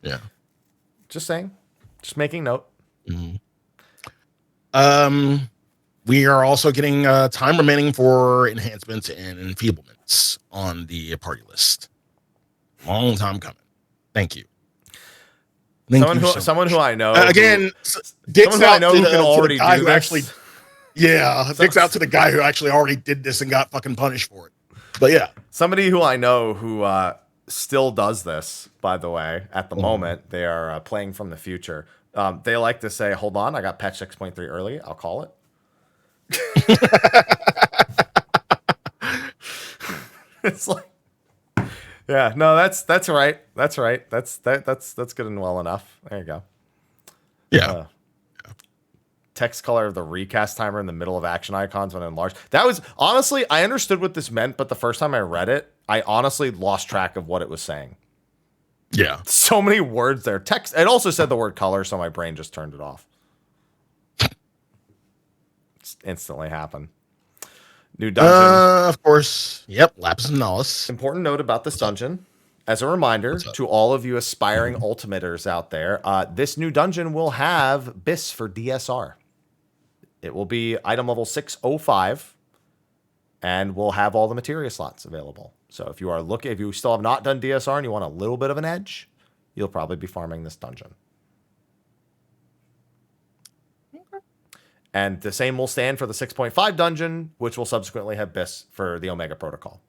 Yeah. Just saying. Just making note. Mm-hmm. We are also getting time remaining for enhancements and enfeeblement. spots on the party list. Long time coming. Thank you. Someone who I know again. Dicks out to the guy who actually. Yeah, dicks out to the guy who actually already did this and got fucking punished for it. But yeah, somebody who I know who still does this. By the way, at the moment they are playing from the future. They like to say, "Hold on, I got patch 6.3 early. I'll call it." It's like, yeah, no, that's right. That's right. That's good and well enough. There you go. Yeah. Text color of the recast timer in the middle of action icons when enlarged. That was honestly, I understood what this meant, but the first time I read it, I honestly lost track of what it was saying. Yeah. So many words there. Text. It also said the word color, so my brain just turned it off. Just instantly happened. New dungeon. Of course. Yep. Lapis Nihilus. Important note about this dungeon. As a reminder to all of you aspiring ultimators out there, this new dungeon will have BIS for DSR. It will be item level 605, and we'll have all the materia slots available. So if you still have not done DSR and you want a little bit of an edge, you'll probably be farming this dungeon. Okay. And the same will stand for the 6.5 dungeon, which will subsequently have BIS for the Omega Protocol.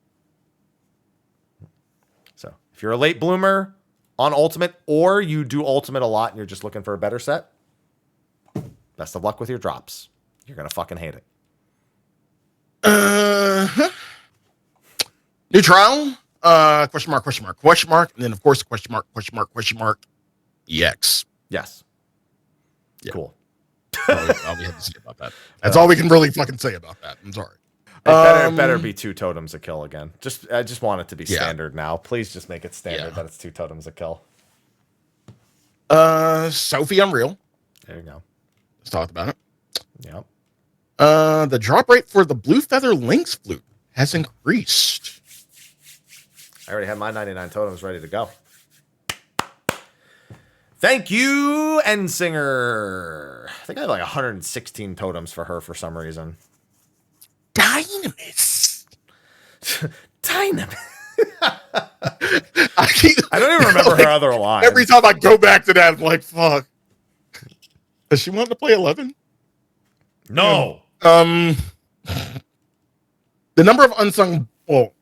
So if you're a late bloomer on Ultimate, or you do Ultimate a lot and you're just looking for a better set, best of luck with your drops. You're going to fucking hate it. New trial? Question mark, question mark, question mark. And then, of course, question mark, question mark, question mark. EX. Yes. Yeah. Cool. All we have to say about that. That's all we can really fucking say about that. I'm sorry. It better be 2 totems a kill again. I just want it to be standard now. Please just make it standard that it's 2 totems a kill. Sophie Unreal. There you go. Let's talk about it. Yep. The drop rate for the Blue Feather Lynx flute has increased. I already have my 99 totems ready to go. Thank you, Ensinger. I think I have like 116 totems for her for some reason. Dynamis. Dynamis. I don't even remember her other line. Every time I go back to that, I'm like, fuck. Does she want to play 11? No. The number of unsung... Well,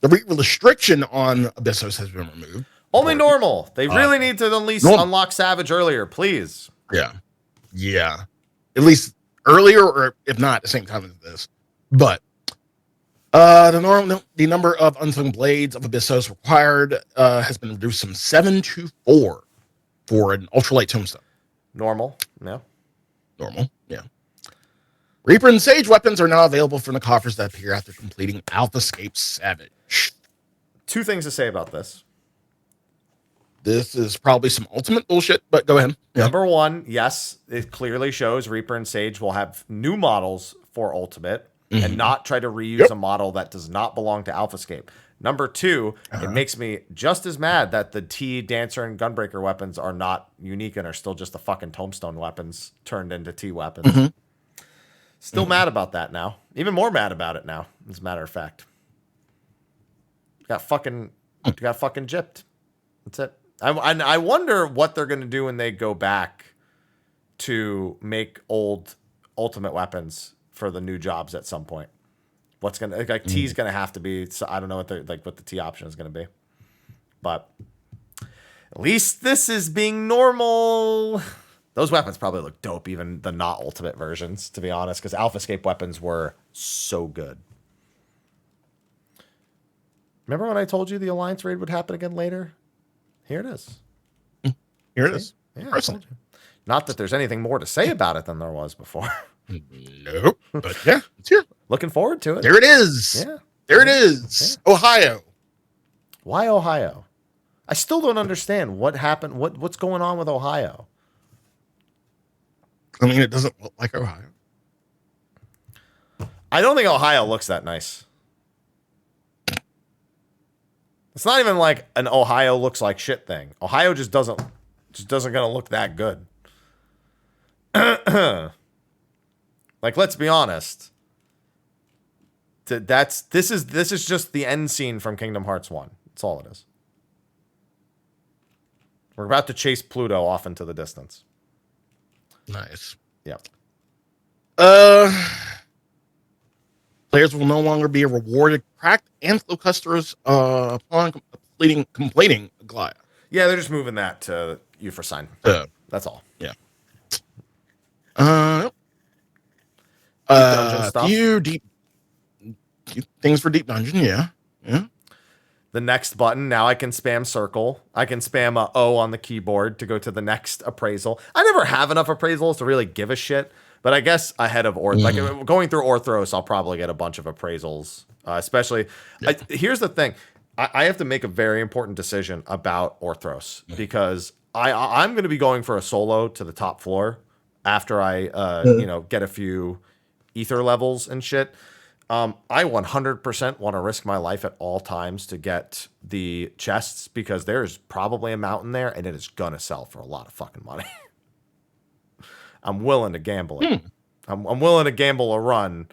the restriction on Abyssos has been removed. Only normal. They really need to at least unlock Savage earlier, please. Yeah. Yeah. At least earlier, or if not, at the same time as this. But the number of unsung blades of Abyssos required has been reduced from 7 to 4 for an ultralight tombstone. Normal. Yeah. Normal. Yeah. Reaper and Sage weapons are now available from the coffers that appear after completing Alphascape Savage. 2 things to say about this. This is probably some ultimate bullshit, but go ahead. Yeah. Number 1, yes, it clearly shows Reaper and Sage will have new models for Ultimate and not try to reuse a model that does not belong to Alphascape. Number 2, it makes me just as mad that the T, Dancer, and Gunbreaker weapons are not unique and are still just the fucking Tombstone weapons turned into T weapons. Still mad about that now. Even more mad about it now, as a matter of fact. Got fucking gypped. That's it. I wonder what they're going to do when they go back to make old Ultimate weapons for the new jobs at some point. What's going to like T's going to have to be, so I don't know what the T option is going to be. But at least this is being normal. Those weapons probably look dope, even the not Ultimate versions, to be honest, because Alphascape weapons were so good. Remember when I told you the Alliance raid would happen again later? Here it is. Here it is. Yeah, I told you. Not that there's anything more to say about it than there was before. Nope. But yeah, it's here. Looking forward to it. There it is. Yeah. There it is. Yeah. Ohio. Why Ohio? I still don't understand what happened. What's going on with Ohio? I mean, it doesn't look like Ohio. I don't think Ohio looks that nice. It's not even like an Ohio looks like shit thing. Ohio just doesn't gonna look that good. Like, let's be honest. this is just the end scene from Kingdom Hearts 1. That's all it is. We're about to chase Pluto off into the distance. Nice. Yeah. Players will no longer be rewarded cracked Anthlo clusters upon completing Glaya. Yeah, they're just moving that to Euphrosyne. That's all. Yeah. Dungeon stuff. Few things for deep dungeon. Yeah. The next button, now I can spam circle. I can spam O on the keyboard to go to the next appraisal. I never have enough appraisals to really give a shit, but I guess ahead of like going through Orthros, I'll probably get a bunch of appraisals. Especially, here's the thing. I have to make a very important decision about Orthros because I'm going to be going for a solo to the top floor after I get a few ether levels and shit. I 100% want to risk my life at all times to get the chests because there's probably a mountain there and it is going to sell for a lot of fucking money. I'm willing to gamble it. I'm willing to gamble a run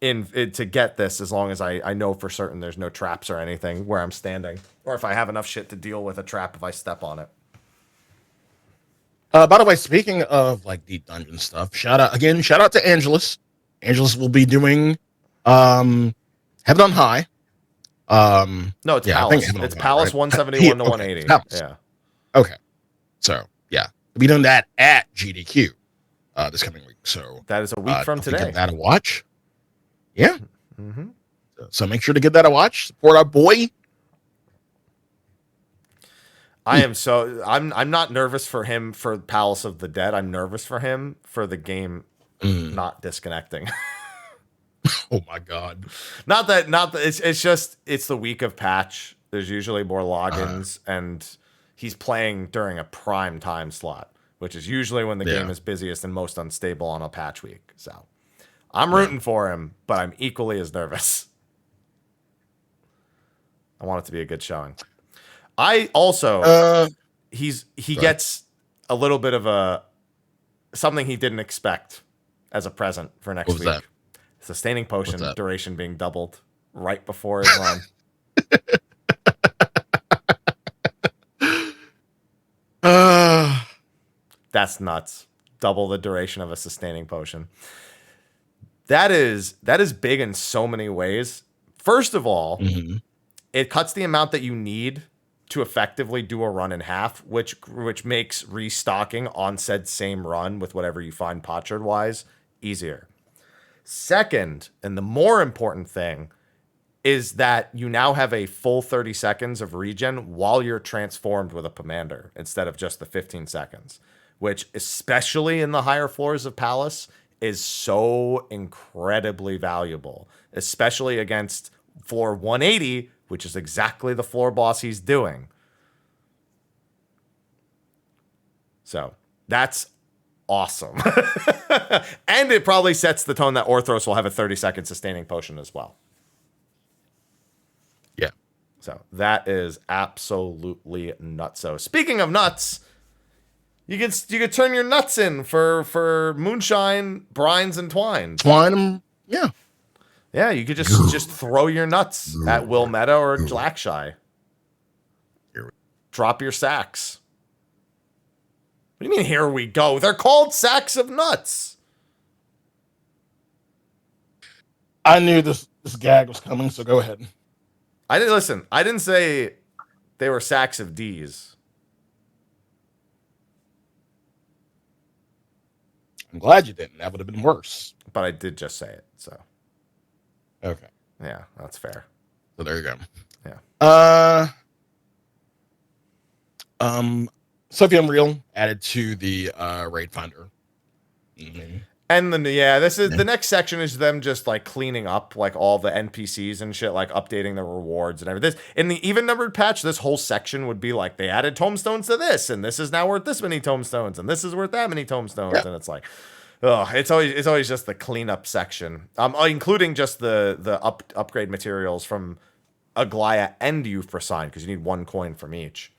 to get this as long as I know for certain there's no traps or anything where I'm standing. Or if I have enough shit to deal with a trap if I step on it. By the way, speaking of like deep dungeon stuff, shout out to Angelus. Angelus will be doing Heaven on High. No, it's Palace. It's Palace, right? 171 to 180. Yeah. Okay. So yeah, we'll be doing that at GDQ this coming week. So that is a week from today. Give that a watch. Yeah. So make sure to give that a watch. Support our boy. I'm not nervous for him for Palace of the Dead. I'm nervous for him for the game not disconnecting. Oh my god. Not that it's just it's the week of patch. There's usually more logins and he's playing during a prime time slot, which is usually when the game is busiest and most unstable on a patch week. So I'm rooting for him, but I'm equally as nervous. I want it to be a good showing. I also he gets a little bit of something he didn't expect as a present for next week. That? Sustaining potion duration being doubled right before his run. That's nuts. Double the duration of a sustaining potion. That is big in so many ways. First of all, it cuts the amount that you need to effectively do a run in half, which makes restocking on said same run with whatever you find potsherd wise easier. Second, and the more important thing, is that you now have a full 30 seconds of regen while you're transformed with a Pomander instead of just the 15 seconds, which, especially in the higher floors of Palace, is so incredibly valuable, especially against floor 180, which is exactly the floor boss he's doing. So that's awesome. And it probably sets the tone that Orthros will have a 30-second sustaining potion as well. Yeah. So that is absolutely nutso. Speaking of nuts, you could turn your nuts in for moonshine, brines, and twines. Twine, yeah. Yeah, you could just throw your nuts at Will Meta or Blackshy. Drop your sacks. What do you mean, here we go? They're called sacks of nuts. I knew this gag was coming, so go ahead. I didn't say they were sacks of D's. I'm glad you didn't. That would have been worse. But I did just say it, so. Okay. Yeah, that's fair. So there you go. Yeah. Sophie Unreal added to the raid finder. And the next section is them just like cleaning up like all the NPCs and shit, like updating the rewards and everything. In the even numbered patch, this whole section would be like they added tomestones to this, and this is now worth this many tomestones, and this is worth that many tomestones, and it's like, oh, it's always just the cleanup section, including just the upgrade materials from Aglaya and Euphrosyne, because you need 1 coin from each.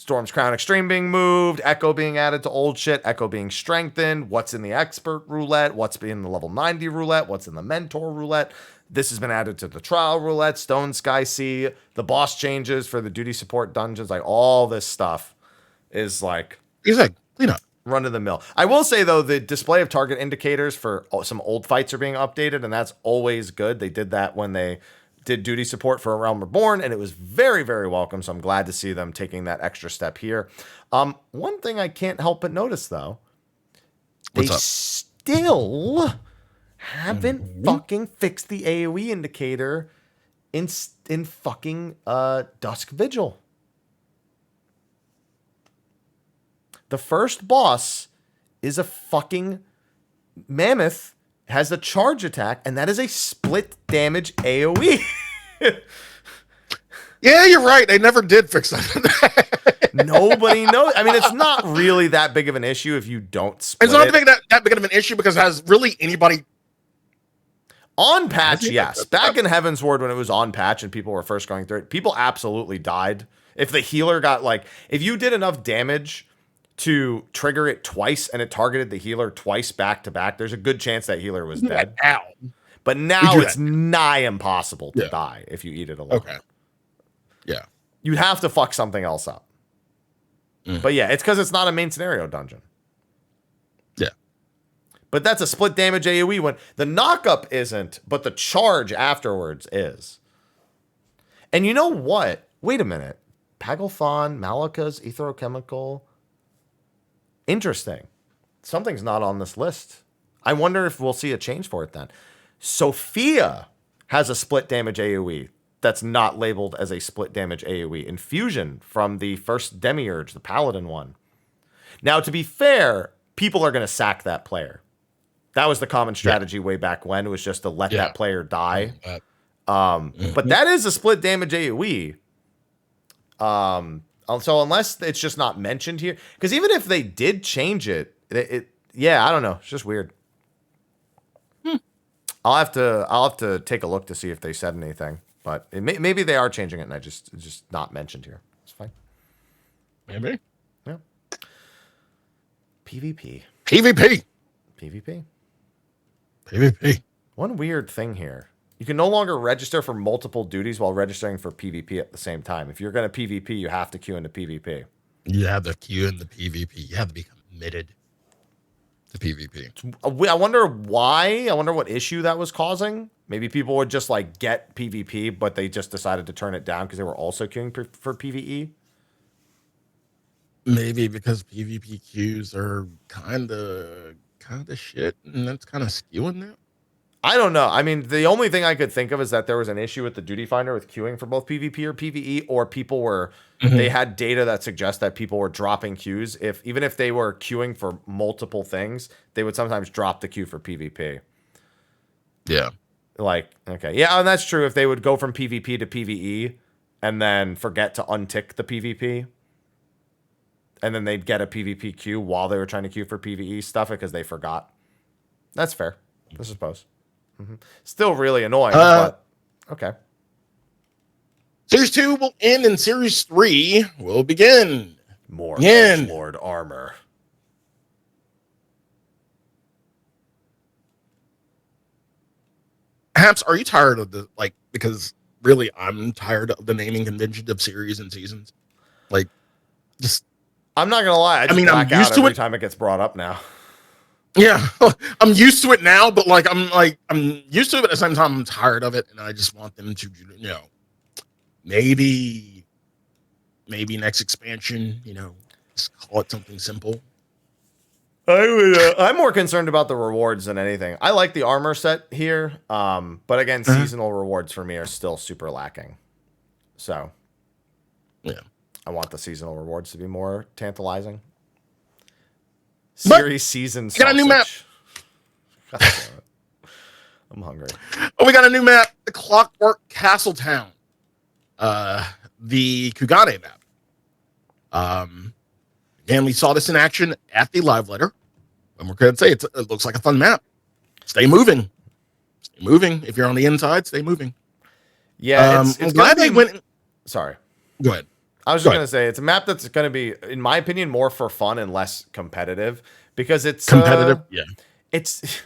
Storm's Crown Extreme being moved, Echo being added to old shit, Echo being strengthened, what's in the Expert Roulette, what's in the level 90 Roulette, what's in the Mentor Roulette. This has been added to the Trial Roulette, Stone Sky Sea, the boss changes for the duty support dungeons, like all this stuff is like... He's like, clean up. Run of the mill. I will say, though, the display of target indicators for some old fights are being updated, and that's always good. They did that when they did duty support for A Realm Reborn, and it was very, very welcome. So I'm glad to see them taking that extra step here. One thing I can't help but notice, though, they still haven't fucking fixed the AoE indicator in fucking Dusk Vigil. The first boss is a fucking mammoth, has a charge attack, and that is a split damage AoE. Yeah, you're right. They never did fix that. Nobody knows. I mean, it's not really that big of an issue if you don't split It's not that big of an issue because has really anybody... On patch, yes. Back in Heavensward when it was on patch and people were first going through it, people absolutely died. If the healer got if you did enough damage to trigger it twice and it targeted the healer twice back to back, there's a good chance that healer was dead. Ow. But now it's nigh impossible to die if you eat it alone. Okay. Yeah. You'd have to fuck something else up. But yeah, it's because it's not a main scenario dungeon. Yeah. But that's a split damage AoE when the knockup isn't, but the charge afterwards is. And you know what? Wait a minute. Pagelthon, Malaka's Etherochemical... Interesting. Something's not on this list. I wonder if we'll see a change for it then. Sophia has a split damage AoE that's not labeled as a split damage AoE. Infusion from the first Demiurge, the Paladin one. Now, to be fair, people are going to sack that player. That was the common strategy way back when. It was just to let that player die. But that is a split damage AoE. So unless it's just not mentioned here, because even if they did change it, I don't know. It's just weird. I'll have to take a look to see if they said anything, but maybe they are changing it and it's just not mentioned here. It's fine. Maybe. Yeah. PvP. One weird thing here. You can no longer register for multiple duties while registering for PvP at the same time. If you're going to PvP, you have to queue into PvP. You have to queue into PvP. You have to be committed to PvP. I wonder why. I wonder what issue that was causing. Maybe people would just get PvP, but they just decided to turn it down because they were also queuing for PvE. Maybe because PvP queues are kind of shit, and that's kind of skewing that. I don't know. I mean, the only thing I could think of is that there was an issue with the Duty Finder with queuing for both PvP or PvE, or people were, they had data that suggests that people were dropping queues. Even if they were queuing for multiple things, they would sometimes drop the queue for PvP. Yeah. Okay. Yeah, and that's true. If they would go from PvP to PvE and then forget to untick the PvP, and then they'd get a PvP queue while they were trying to queue for PvE stuff because they forgot. That's fair, I suppose. Still really annoying, but okay. Series 2 will end and Series 3 will begin. More Lord armor. Perhaps, are you tired of because really I'm tired of the naming convention of series and seasons. I'm not going to lie. I mean, I'm used to it every time it gets brought up now. Yeah, I'm used to it now, but I'm used to it, but at the same time I'm tired of it, and I just want them to, maybe next expansion, just call it something simple. I'm more concerned about the rewards than anything. I like the armor set here, but again, seasonal rewards for me are still super lacking. So, yeah, I want the seasonal rewards to be more tantalizing. Series season sausage. Got a new map. I'm hungry. Oh, we got a new map. The Clockwork Castle Town. The Kugane map. And we saw this in action at the live letter. And we're going to say it looks like a fun map. Stay moving. Stay moving. If you're on the inside, stay moving. Yeah, I'm glad they went. Sorry. Go ahead. I was just going to say, it's a map that's going to be, in my opinion, more for fun and less competitive because it's competitive. Yeah.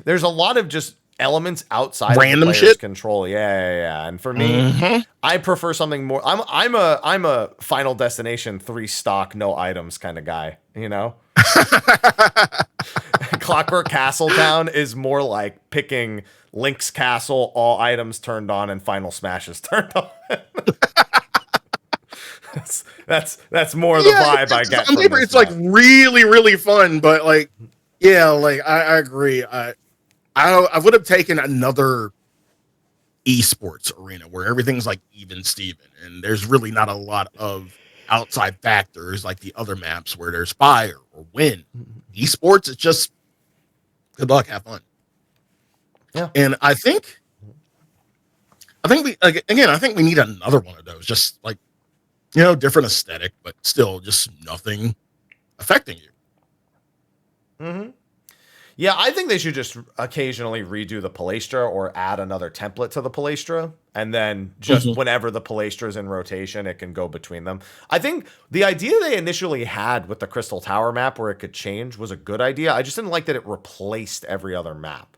There's a lot of just elements outside random of the player's shit control. Yeah. And for me, I prefer something more. I'm a Final Destination 3 stock, no items kind of guy, you know? Clockwork Castle Town is more like picking Link's Castle, all items turned on, and Final Smashes turned on. that's more the vibe I get. On paper, it's like really, really fun, but like, yeah, like I agree. I would have taken another esports arena where everything's like even Steven, and there's really not a lot of outside factors like the other maps where there's fire or wind. Esports, it's just good luck, have fun. Yeah, and I think we need another one of those, just like, you know, different aesthetic, but still just nothing affecting you. Yeah, I think they should just occasionally redo the Palestra or add another template to the Palestra. And then just whenever the Palestra is in rotation, it can go between them. I think the idea they initially had with the Crystal Tower map where it could change was a good idea. I just didn't like that it replaced every other map.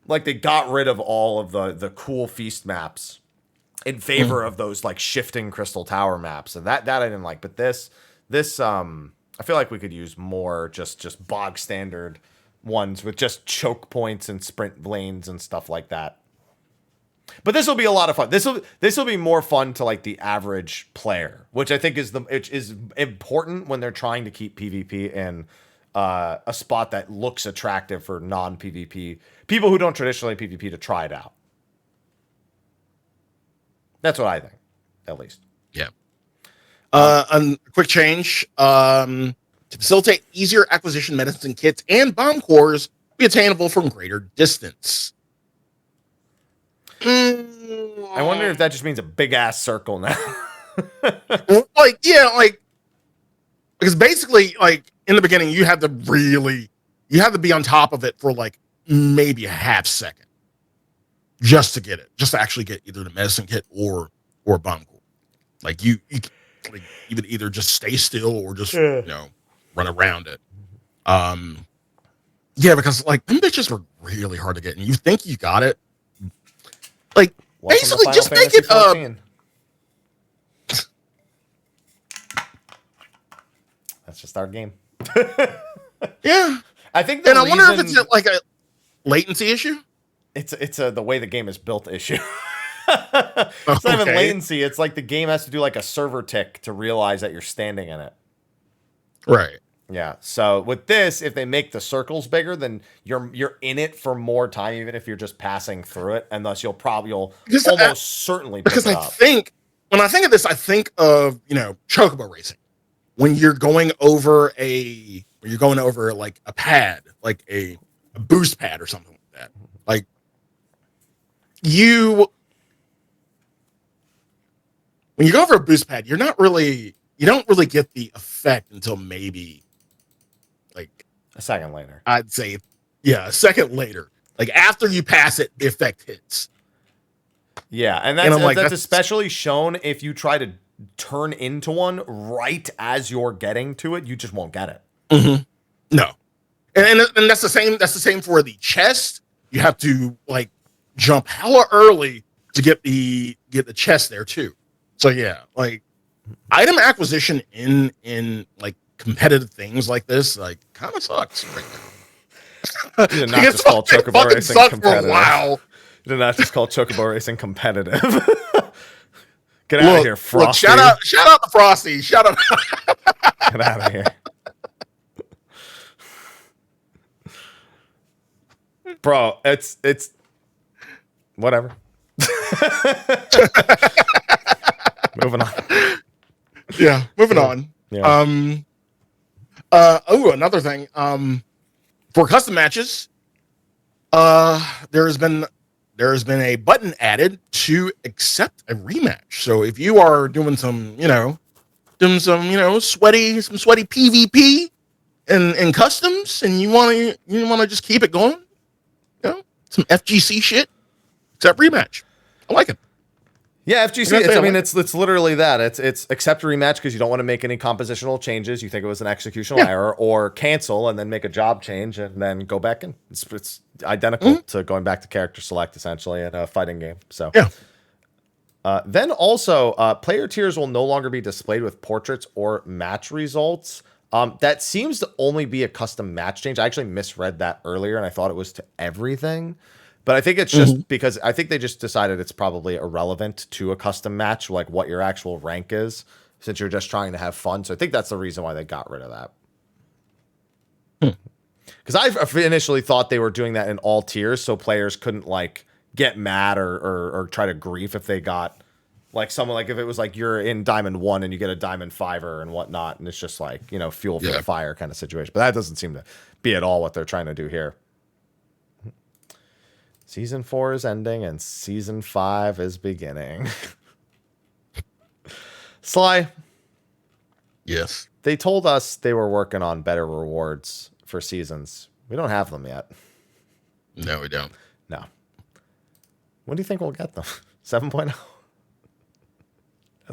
Like they got rid of all of the cool feast maps in favor of those like shifting Crystal Tower maps. And that I didn't like. But this I feel like we could use more just bog standard ones with just choke points and sprint lanes and stuff like that. But this will be a lot of fun. This will be more fun to like the average player, which I think is important when they're trying to keep PvP in a spot that looks attractive for non-PvP people who don't traditionally PvP to try it out. That's what I think, at least. Yeah. A quick change. To facilitate easier acquisition medicine kits and bomb cores be attainable from greater distance. I wonder if that just means a big ass circle now. Because basically, like in the beginning, you have to be on top of it for like maybe a half second just to get it, just to actually get either the medicine kit or a bomb core. Like you would either just stay still or just run around it. Because like them bitches were really hard to get, and you think you got it. Like basically just make it That's just our game. Yeah. I think I wonder if it's like a latency issue. It's the way the game is built issue. It's not even latency. It's like the game has to do like a server tick to realize that you're standing in it. Right. Yeah. So with this, if they make the circles bigger, then you're in it for more time, even if you're just passing through it, and thus you'll almost certainly pick it up. When I think of this, I think of chocobo racing. When you're going over like a pad, like a boost pad or something like that. Like when you go over a boost pad, you don't really get the effect until maybe like a second later. I'd say, a second later. Like after you pass it, the effect hits. Yeah, and that's especially shown if you try to turn into one right as you're getting to it. You just won't get it. Mm-hmm. No, and that's the same. That's the same for the chest. You have to like jump hella early to get the chest there too. So yeah, like item acquisition in like competitive things like this, like kind of sucks right now. You did not just call Chocobo Racing competitive. Wow. You did not just call Chocobo Racing competitive. Get out of here, Frosty. Shout out to Frosty. Shout out. Get out of here. Bro, it's whatever. Moving on. Yeah, moving on. Yeah. Another thing. For custom matches, there's been a button added to accept a rematch. So if you are doing some sweaty PvP and customs, and you want to just keep it going, some FGC shit, accept rematch. I like it. Yeah, FGC. It's literally that. It's accept a rematch because you don't want to make any compositional changes. You think it was an executional error, or cancel and then make a job change and then go back in. It's identical to going back to character select essentially in a fighting game. So then also player tiers will no longer be displayed with portraits or match results. That seems to only be a custom match change. I actually misread that earlier and I thought it was to everything. But I think it's just because I think they just decided it's probably irrelevant to a custom match, like what your actual rank is, since you're just trying to have fun. So I think that's the reason why they got rid of that. Because I initially thought they were doing that in all tiers, so players couldn't like get mad or try to grief if they got like someone like if it was like you're in Diamond 1 and you get a Diamond 5er and whatnot, and it's just like, fuel for the fire kind of situation. But that doesn't seem to be at all what they're trying to do here. Season 4 is ending and Season 5 is beginning. Sly. Yes. They told us they were working on better rewards for seasons. We don't have them yet. No, we don't. No. When do you think we'll get them? 7.0?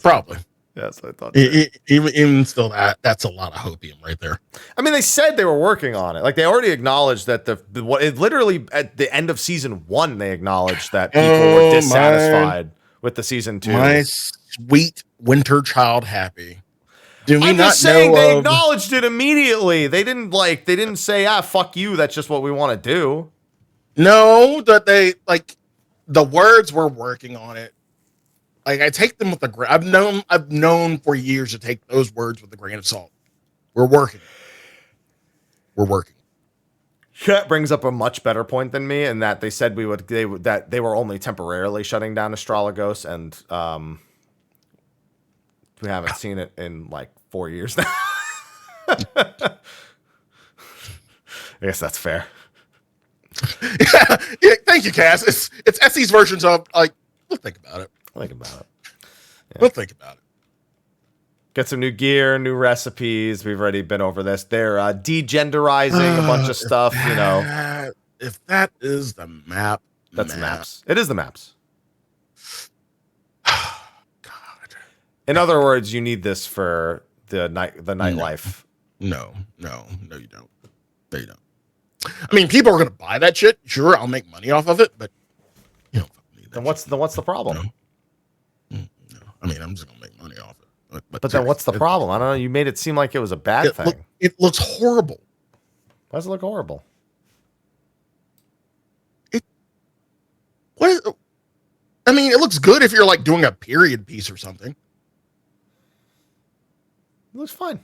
Probably. That's what I thought. Even still, that's a lot of hopium right there. I mean, they said they were working on it. Like they already acknowledged that it literally at the end of season 1, they acknowledged that people were dissatisfied with the season 2. My sweet winter child happy. I'm just saying they acknowledged it immediately. They didn't say, fuck you. That's just what we want to do. No, that they the words were working on it. Like I take them with I've known for years to take those words with a grain of salt. We're working. That brings up a much better point than me, in that they said that they were only temporarily shutting down Astrologos, and we haven't seen it in like 4 years now. I guess that's fair. Yeah, thank you, Cass. It's Essie's versions of we'll think about it. Think about it. Yeah. We'll think about it. Get some new gear, new recipes. We've already been over this. They're degenderizing a bunch of stuff, If that is the map. That's maps. It is the maps. God. In other words, you need this for the nightlife. No, you don't. No, you don't. I mean, people are going to buy that shit. Sure, I'll make money off of it, but you don't need that. Then what's the problem? No. I mean, I'm just gonna make money off it. But then what's the problem? I don't know. You made it seem like it was a bad thing. It looks horrible. Why does it look horrible? It looks good if you're like doing a period piece or something. It looks fine.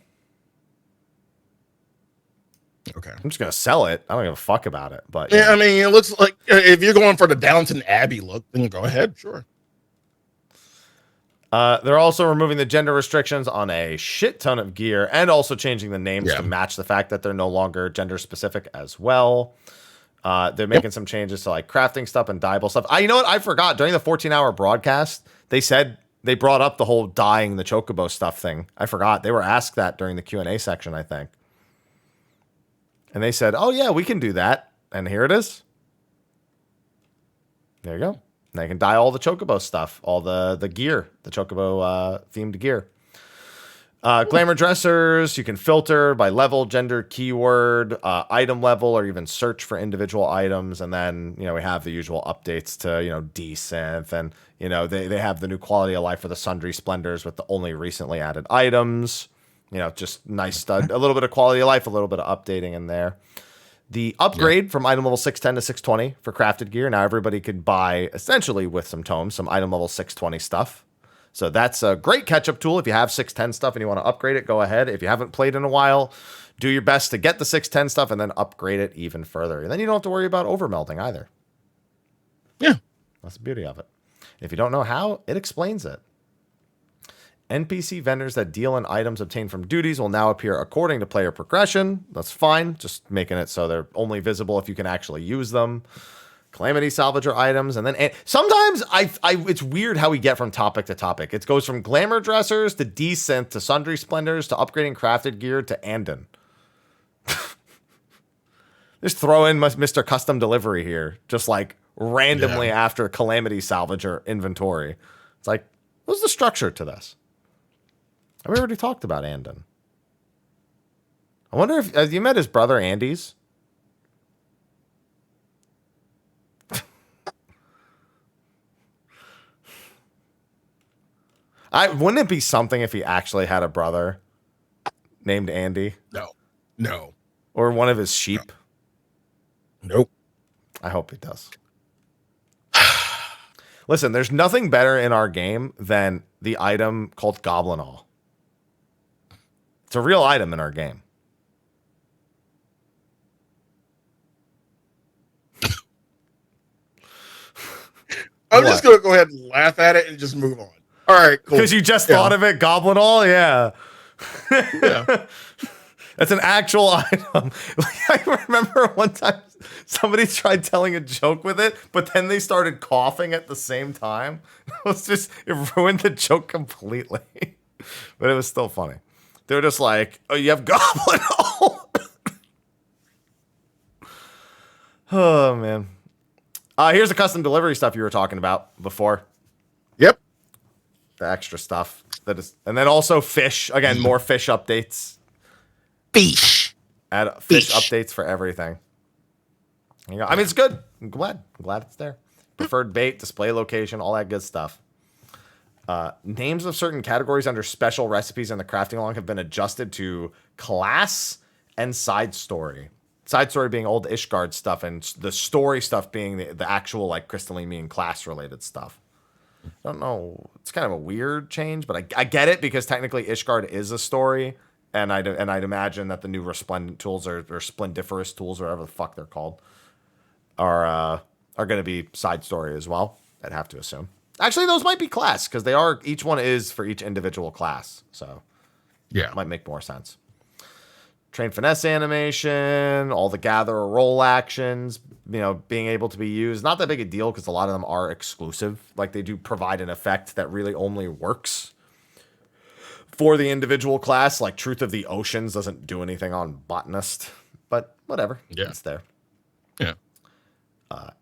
Okay. I'm just gonna sell it. I don't give a fuck about it. But yeah, I mean, it looks like if you're going for the Downton Abbey look, then go ahead, sure. They're also removing the gender restrictions on a shit ton of gear, and also changing the names to match the fact that they're no longer gender specific as well. They're making some changes to like crafting stuff and dyeable stuff. You know what? I forgot during the 14-hour broadcast, they said they brought up the whole dyeing the chocobo stuff thing. I forgot. They were asked that during the Q&A section, I think. And they said, oh yeah, we can do that. And here it is. There you go. Now you can dye all the chocobo stuff, all the gear, the chocobo themed gear. Glamour dressers, you can filter by level, gender, keyword, item level, or even search for individual items. And then, we have the usual updates to, desynth, and, they have the new quality of life for the sundry splendors with the only recently added items. Just nice stud, a little bit of quality of life, a little bit of updating in there. The upgrade from item level 610 to 620 for crafted gear. Now everybody could buy, essentially with some tomes, some item level 620 stuff. So that's a great catch-up tool. If you have 610 stuff and you want to upgrade it, go ahead. If you haven't played in a while, do your best to get the 610 stuff and then upgrade it even further. And then you don't have to worry about overmelting either. Yeah. That's the beauty of it. If you don't know how, it explains it. NPC vendors that deal in items obtained from duties will now appear according to player progression. That's fine. Just making it so they're only visible if you can actually use them. Calamity salvager items. And then sometimes it's weird how we get from topic to topic. It goes from glamour dressers to desynth to sundry splendors to upgrading crafted gear to Andon. Just throw in Mr. Custom Delivery here. Just like randomly after Calamity salvager inventory. It's like, what's the structure to this? We already talked about Andon. I wonder if have you met his brother Andes? Wouldn't it be something if he actually had a brother named Andy? No. Or one of his sheep? Nope. I hope he does. Listen, there's nothing better in our game than the item called Goblin All. It's a real item in our game. I'm just going to go ahead and laugh at it and just move on. All right, cool. Because you just thought of it, Goblin All? Yeah. Yeah. That's an actual item. I remember one time somebody tried telling a joke with it, but then they started coughing at the same time. It ruined the joke completely. But it was still funny. They were just like, oh, you have Goblin All? Oh, man. Here's the custom delivery stuff you were talking about before. Yep. The extra stuff. And then also fish. Again, more fish updates. Fish. Add fish updates for everything. I mean, it's good. I'm glad it's there. Preferred bait, display location, all that good stuff. Names of certain categories under special recipes in the crafting log have been adjusted to class and side story. Side story being old Ishgard stuff, and the story stuff being the actual like crystalline and class related stuff. I don't know. It's kind of a weird change, but I get it because technically Ishgard is a story, and I'd imagine that the new resplendent tools or splendiferous tools, or whatever the fuck they're called, are going to be side story as well. I'd have to assume. Actually, those might be class because they are. Each one is for each individual class, so yeah, it might make more sense. Train finesse animation, all the gather or roll actions, being able to be used. Not that big a deal because a lot of them are exclusive. Like they do provide an effect that really only works for the individual class. Like Truth of the Oceans doesn't do anything on Botanist, but whatever. Yeah. It's there. Yeah.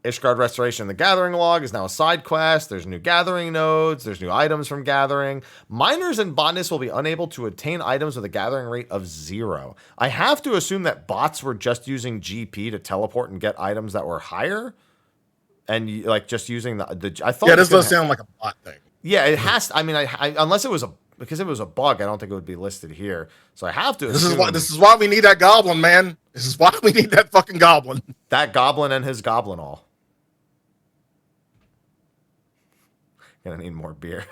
Ishgard Restoration in the Gathering Log is now a side quest. There's new gathering nodes. There's new items from gathering. Miners and botanists will be unable to attain items with a gathering rate of 0. I have to assume that bots were just using GP to teleport and get items that were higher. And like just using the I thought this does sound like a bot thing. Yeah, it has to. I mean, unless it was because it was a bug, I don't think it would be listed here. So I have to assume. This is why we need that goblin, man. This is why we need that fucking goblin. That goblin and his Goblin All. Gonna need more beer.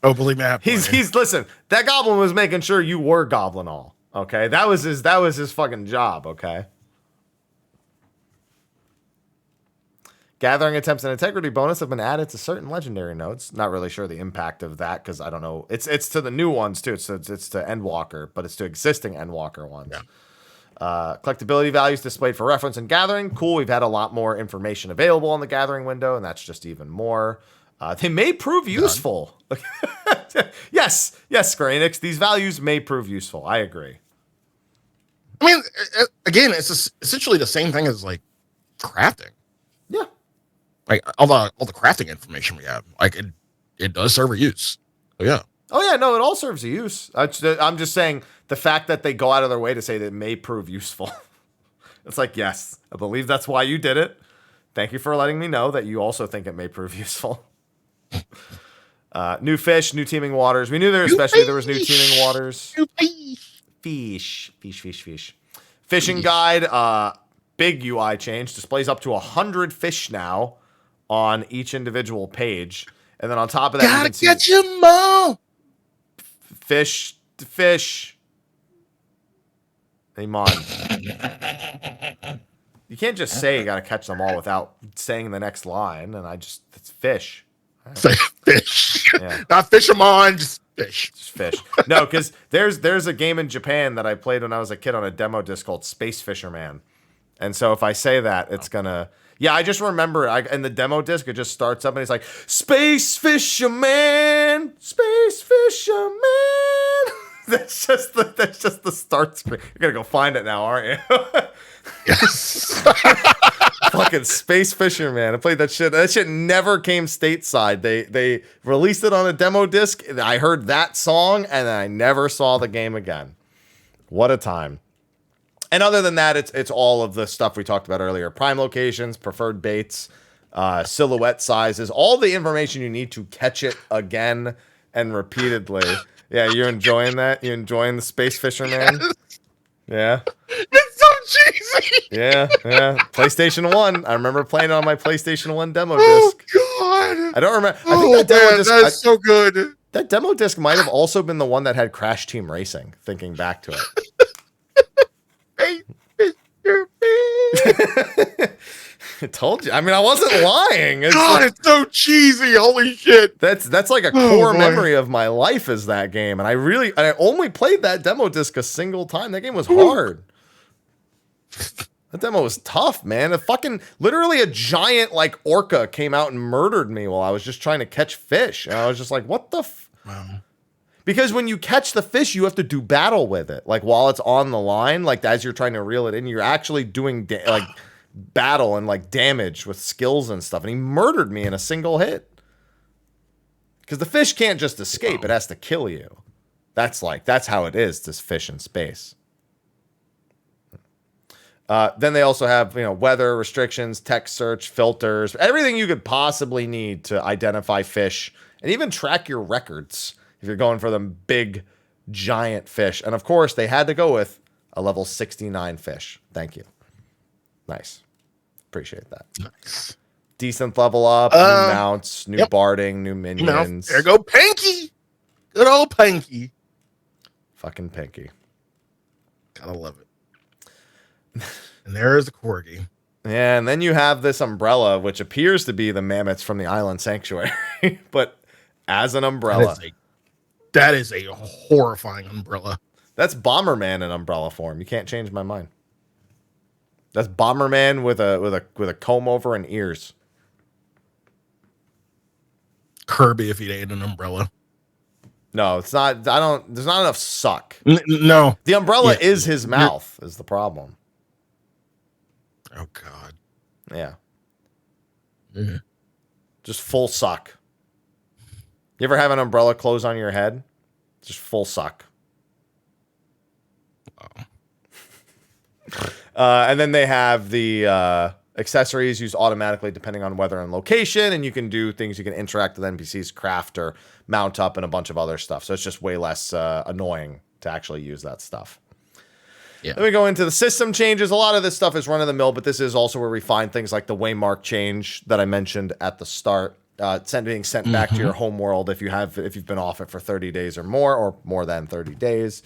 Oh, believe me, he's listen. That goblin was making sure you were Goblin All. Okay, that was his fucking job. Okay. Gathering attempts and integrity bonus have been added to certain legendary nodes. Not really sure the impact of that because I don't know. It's to the new ones too. It's to Endwalker, but it's to existing Endwalker ones. Yeah. Collectability values displayed for reference and gathering. Cool. We've had a lot more information available on the gathering window, and that's just even more. They may prove useful. Yes, Square Enix. These values may prove useful. I agree. I mean, again, it's essentially the same thing as like crafting. Yeah. Like all the crafting information we have, like it does serve a use. So yeah. Oh yeah, no, it all serves a use. I'm just saying the fact that they go out of their way to say that it may prove useful. It's like, yes, I believe that's why you did it. Thank you for letting me know that you also think it may prove useful. New fish, new teeming waters. We knew there was new teeming waters. Fish. Fishing guide, big UI change. Displays up to 100 fish now on each individual page. And then on top of that, gotta catch them all. Fish. Hey, Mon. You can't just say you gotta catch them all without saying the next line. And it's fish. Say fish. Yeah. Not fish them on, just fish. Just fish. No, because there's a game in Japan that I played when I was a kid on a demo disc called Space Fisherman. And so if I say that, it's gonna... Yeah, I just remember in the demo disc, it just starts up and it's like, Space Fisherman! Space Fisherman! That's just the start screen. You're gonna go find it now, aren't you? Yes. Fucking Space Fisher, man. I played that shit. That shit never came stateside. They released it on a demo disc. I heard that song, and then I never saw the game again. What a time. And other than that, it's all of the stuff we talked about earlier. Prime locations, preferred baits, silhouette sizes, all the information you need to catch it again and repeatedly. Yeah, you're enjoying that? You enjoying the Space Fisher, man? Yeah. It's so cheesy. Yeah. PlayStation 1. I remember playing it on my PlayStation 1 demo disc. Oh, God. I don't remember. I think that demo disc. That's so good. That demo disc might have also been the one that had Crash Team Racing, thinking back to it. Hey, Mr. B. I told you. I mean, I wasn't lying. God, it's so cheesy. Holy shit. That's like a core memory of my life is that game. And I only played that demo disc a single time. That game was hard. That demo was tough, man. Literally a giant like orca came out and murdered me while I was just trying to catch fish. And I was just like, what the Wow. Because when you catch the fish, you have to do battle with it. Like while it's on the line, like as you're trying to reel it in, you're actually doing like battle and like damage with skills and stuff. And he murdered me in a single hit. Because the fish can't just escape. Wow. It has to kill you. That's how it is, this fish in space. Then they also have, weather restrictions, text search, filters, everything you could possibly need to identify fish and even track your records if you're going for them big, giant fish. And of course, they had to go with a level 69 fish. Thank you. Nice. Appreciate that. Nice. Decent level up, new mounts, new barding, new minions. There go Pinky. Good old Pinky. Fucking Pinky. Gotta love it. And there's the corgi. Yeah, and then you have this umbrella, which appears to be the mammoths from the Island Sanctuary, but as an umbrella. That is a horrifying umbrella. That's Bomberman in umbrella form. You can't change my mind. That's Bomberman with a comb over and ears. Kirby if he ate an umbrella. No, it's not. There's not enough suck. No. The umbrella is his mouth is the problem. Oh, God. Yeah. Mm-hmm. Just full suck. You ever have an umbrella close on your head? Just full suck. Oh. And then they have the accessories used automatically depending on weather and location, and you can do things. You can interact with NPCs, craft or mount up, and a bunch of other stuff. So it's just way less annoying to actually use that stuff. Yeah. Then we go into the system changes. A lot of this stuff is run of the mill, but this is also where we find things like the waymark change that I mentioned at the start. Being sent back to your home world if you've been off it for 30 days or more than 30 days.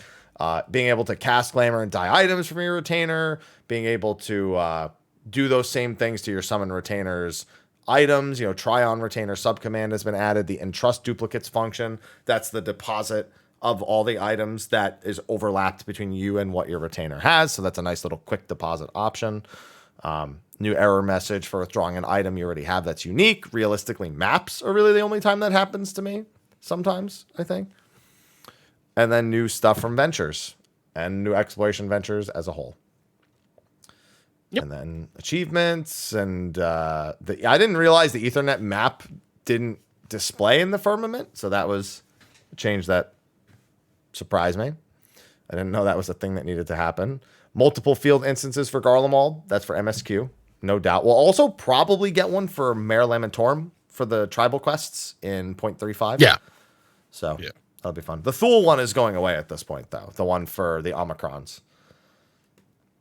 Being able to cast glamour and dye items from your retainer, being able to do those same things to your summon retainer's items. Try on retainer subcommand has been added. The entrust duplicates function, that's the deposit of all the items that is overlapped between you and what your retainer has. So that's a nice little quick deposit option. New error message for withdrawing an item you already have that's unique. Realistically, maps are really the only time that happens to me. Sometimes, I think. And then new stuff from Ventures and new exploration ventures as a whole. Yep. And then achievements and I didn't realize the Ethernet map didn't display in the firmament. So that was a change that surprised me. I didn't know that was a thing that needed to happen. Multiple field instances for Garlemald. That's for MSQ. No doubt. We'll also probably get one for Mare Lamentorum for the tribal quests in 0.35. Yeah. So that'll be fun. The Thule one is going away at this point, though. The one for the Omicrons.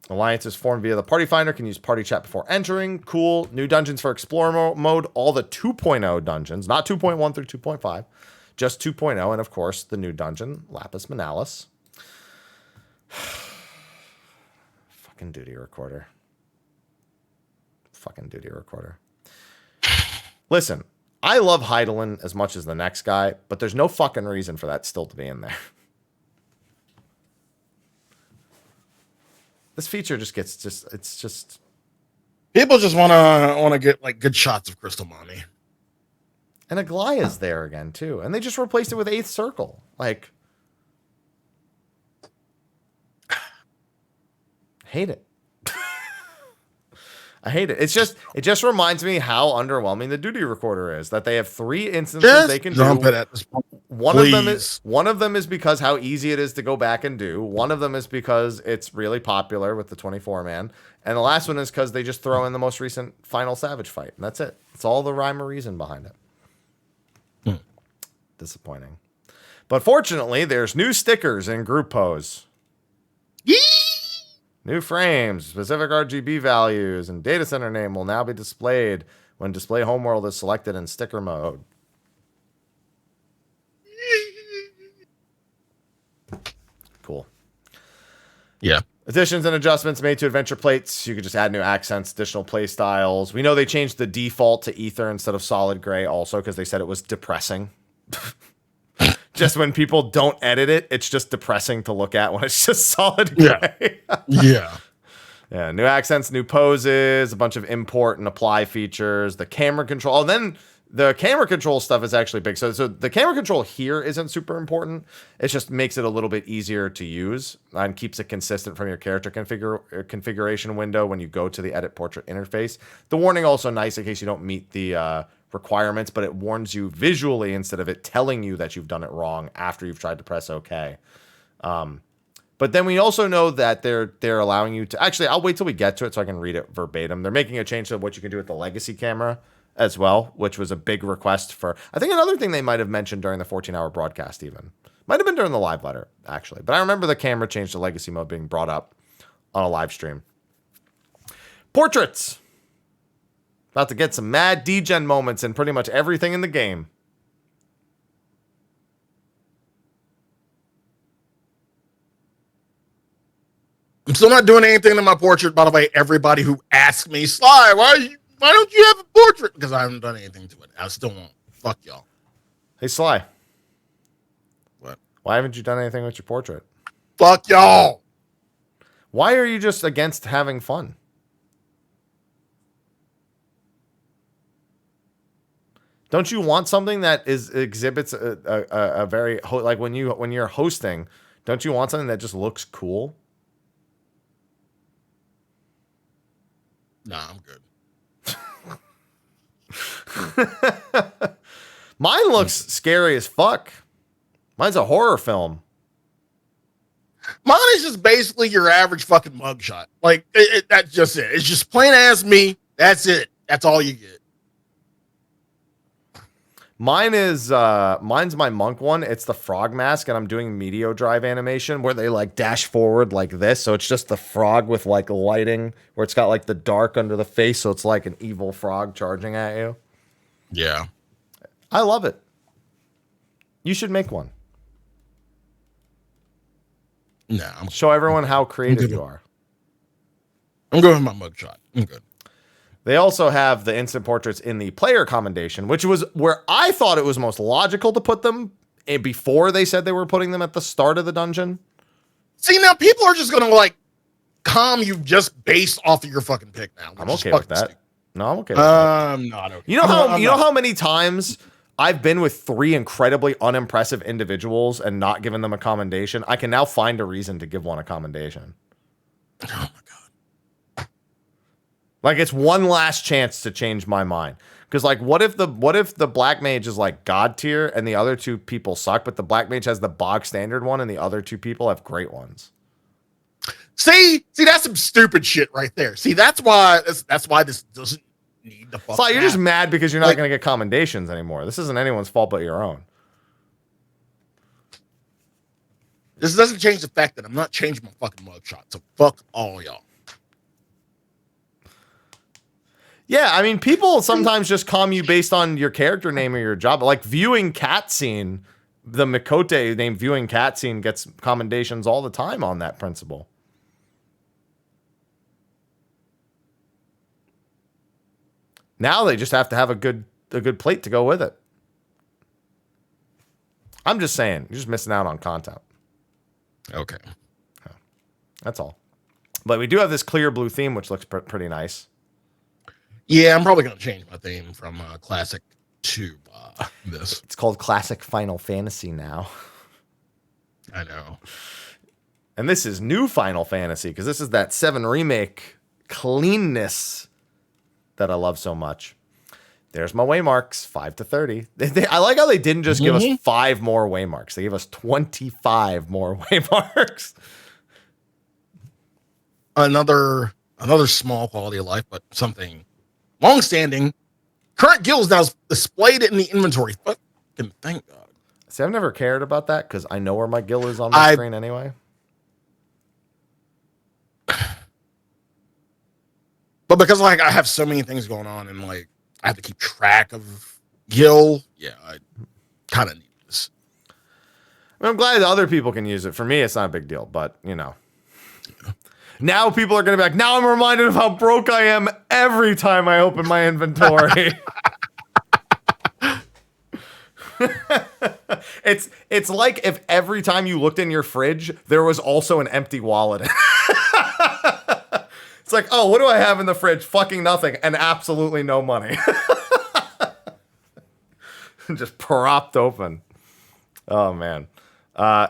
Alliances formed via the Party Finder can use party chat before entering. Cool. New dungeons for Explorer mode. All the 2.0 dungeons. Not 2.1 through 2.5. Just 2.0. And, of course, the new dungeon, Lapis Manalis. Fucking duty recorder. Listen, I love Heidelin as much as the next guy, but there's no fucking reason for that still to be in there. This feature just gets it's just people just want to get like good shots of Crystal Mommy. And Aglaya's there again too, and they just replaced it with Eighth Circle. Like, hate it. I hate it. It just reminds me how underwhelming the duty recorder is. That they have 3 instances they can do. At this point. One of them is because how easy it is to go back and do. One of them is because it's really popular with the 24-man, and the last one is because they just throw in the most recent Final Savage fight, and that's it. It's all the rhyme or reason behind it. Disappointing, but fortunately, there's new stickers in group pose. New frames, specific RGB values, and data center name will now be displayed when display homeworld is selected in sticker mode. Cool. Yeah. Additions and adjustments made to adventure plates. You could just add new accents, additional play styles. We know they changed the default to ether instead of solid gray also because they said it was depressing. Just when people don't edit it, it's just depressing to look at when it's just solid gray. Yeah. Yeah, new accents, new poses, a bunch of import and apply features, the camera control. And then the camera control stuff is actually big. So the camera control here isn't super important. It just makes it a little bit easier to use and keeps it consistent from your character configuration window when you go to the edit portrait interface. The warning also nice in case you don't meet the requirements, but it warns you visually instead of it telling you that you've done it wrong after you've tried to press OK. But then we also know that they're allowing you to... Actually, I'll wait till we get to it so I can read it verbatim. They're making a change to what you can do with the legacy camera as well, which was a big request for... I think another thing they might have mentioned during the 14-hour broadcast even. Might have been during the live letter, actually. But I remember the camera change to legacy mode being brought up on a live stream. Portraits! About to get some mad degen moments in pretty much everything in the game. I'm still not doing anything to my portrait, by the way. Everybody who asks me, Sly, why don't you have a portrait? Because I haven't done anything to it. I still won't. Fuck y'all. Hey, Sly. What? Why haven't you done anything with your portrait? Fuck y'all. Why are you just against having fun? Don't you want something that exhibits a very like when you're hosting? Don't you want something that just looks cool? Nah, I'm good. Mine looks scary as fuck. Mine's a horror film. Mine is just basically your average fucking mugshot. Like that's just it. It's just plain as me. That's it. That's all you get. Mine's my monk one. It's the frog mask, and I'm doing Meteor Drive animation where they like dash forward like this. So it's just the frog with like lighting where it's got like the dark under the face. So it's like an evil frog charging at you. Yeah. I love it. You should make one. No. Show everyone how creative you are. I'm going with my mugshot. I'm good. They also have the instant portraits in the player commendation, which was where I thought it was most logical to put them before they said they were putting them at the start of the dungeon. See, now people are just going to like calm you just based off of your fucking pick now. I'm okay with that. Stupid. No, I'm okay with that. I'm not okay. You know how many times I've been with 3 incredibly unimpressive individuals and not given them a commendation? I can now find a reason to give one a commendation. Oh my God. Like it's one last chance to change my mind. Because like, what if the black mage is like god tier and the other 2 people suck, but the black mage has the bog standard one and the other 2 people have great ones? See, that's some stupid shit right there. See, that's why this doesn't need the fuck. So you're just mad because you're not going to get commendations anymore. This isn't anyone's fault but your own. This doesn't change the fact that I'm not changing my fucking mugshot. So fuck all y'all. Yeah, I mean, people sometimes just calm you based on your character name or your job. Like viewing cat scene, the Mikote named viewing cat scene gets commendations all the time on that principle. Now they just have to have a good plate to go with it. I'm just saying, you're just missing out on content. Okay. That's all. But we do have this clear blue theme, which looks pretty nice. Yeah, I'm probably going to change my theme from Classic to this. It's called Classic Final Fantasy now. I know. And this is new Final Fantasy, because this is that 7 remake cleanness that I love so much. There's my waymarks, 5 to 30. I like how they didn't just give us 5 more waymarks. They gave us 25 more waymarks. Another small quality of life, but something long-standing. Current guilds now displayed in the inventory. Fucking thank God. See, I've never cared about that because I know where my guild is on my screen anyway. But because like I have so many things going on and like I have to keep track of Gil, yeah, I kind of need this. I mean, I'm glad that other people can use it. For me, it's not a big deal, but you know. Yeah. Now people are going to be like, now I'm reminded of how broke I am every time I open my inventory. It's like if every time you looked in your fridge, there was also an empty wallet. It's like, oh, what do I have in the fridge? Fucking nothing and absolutely no money. Just propped open. Oh, man.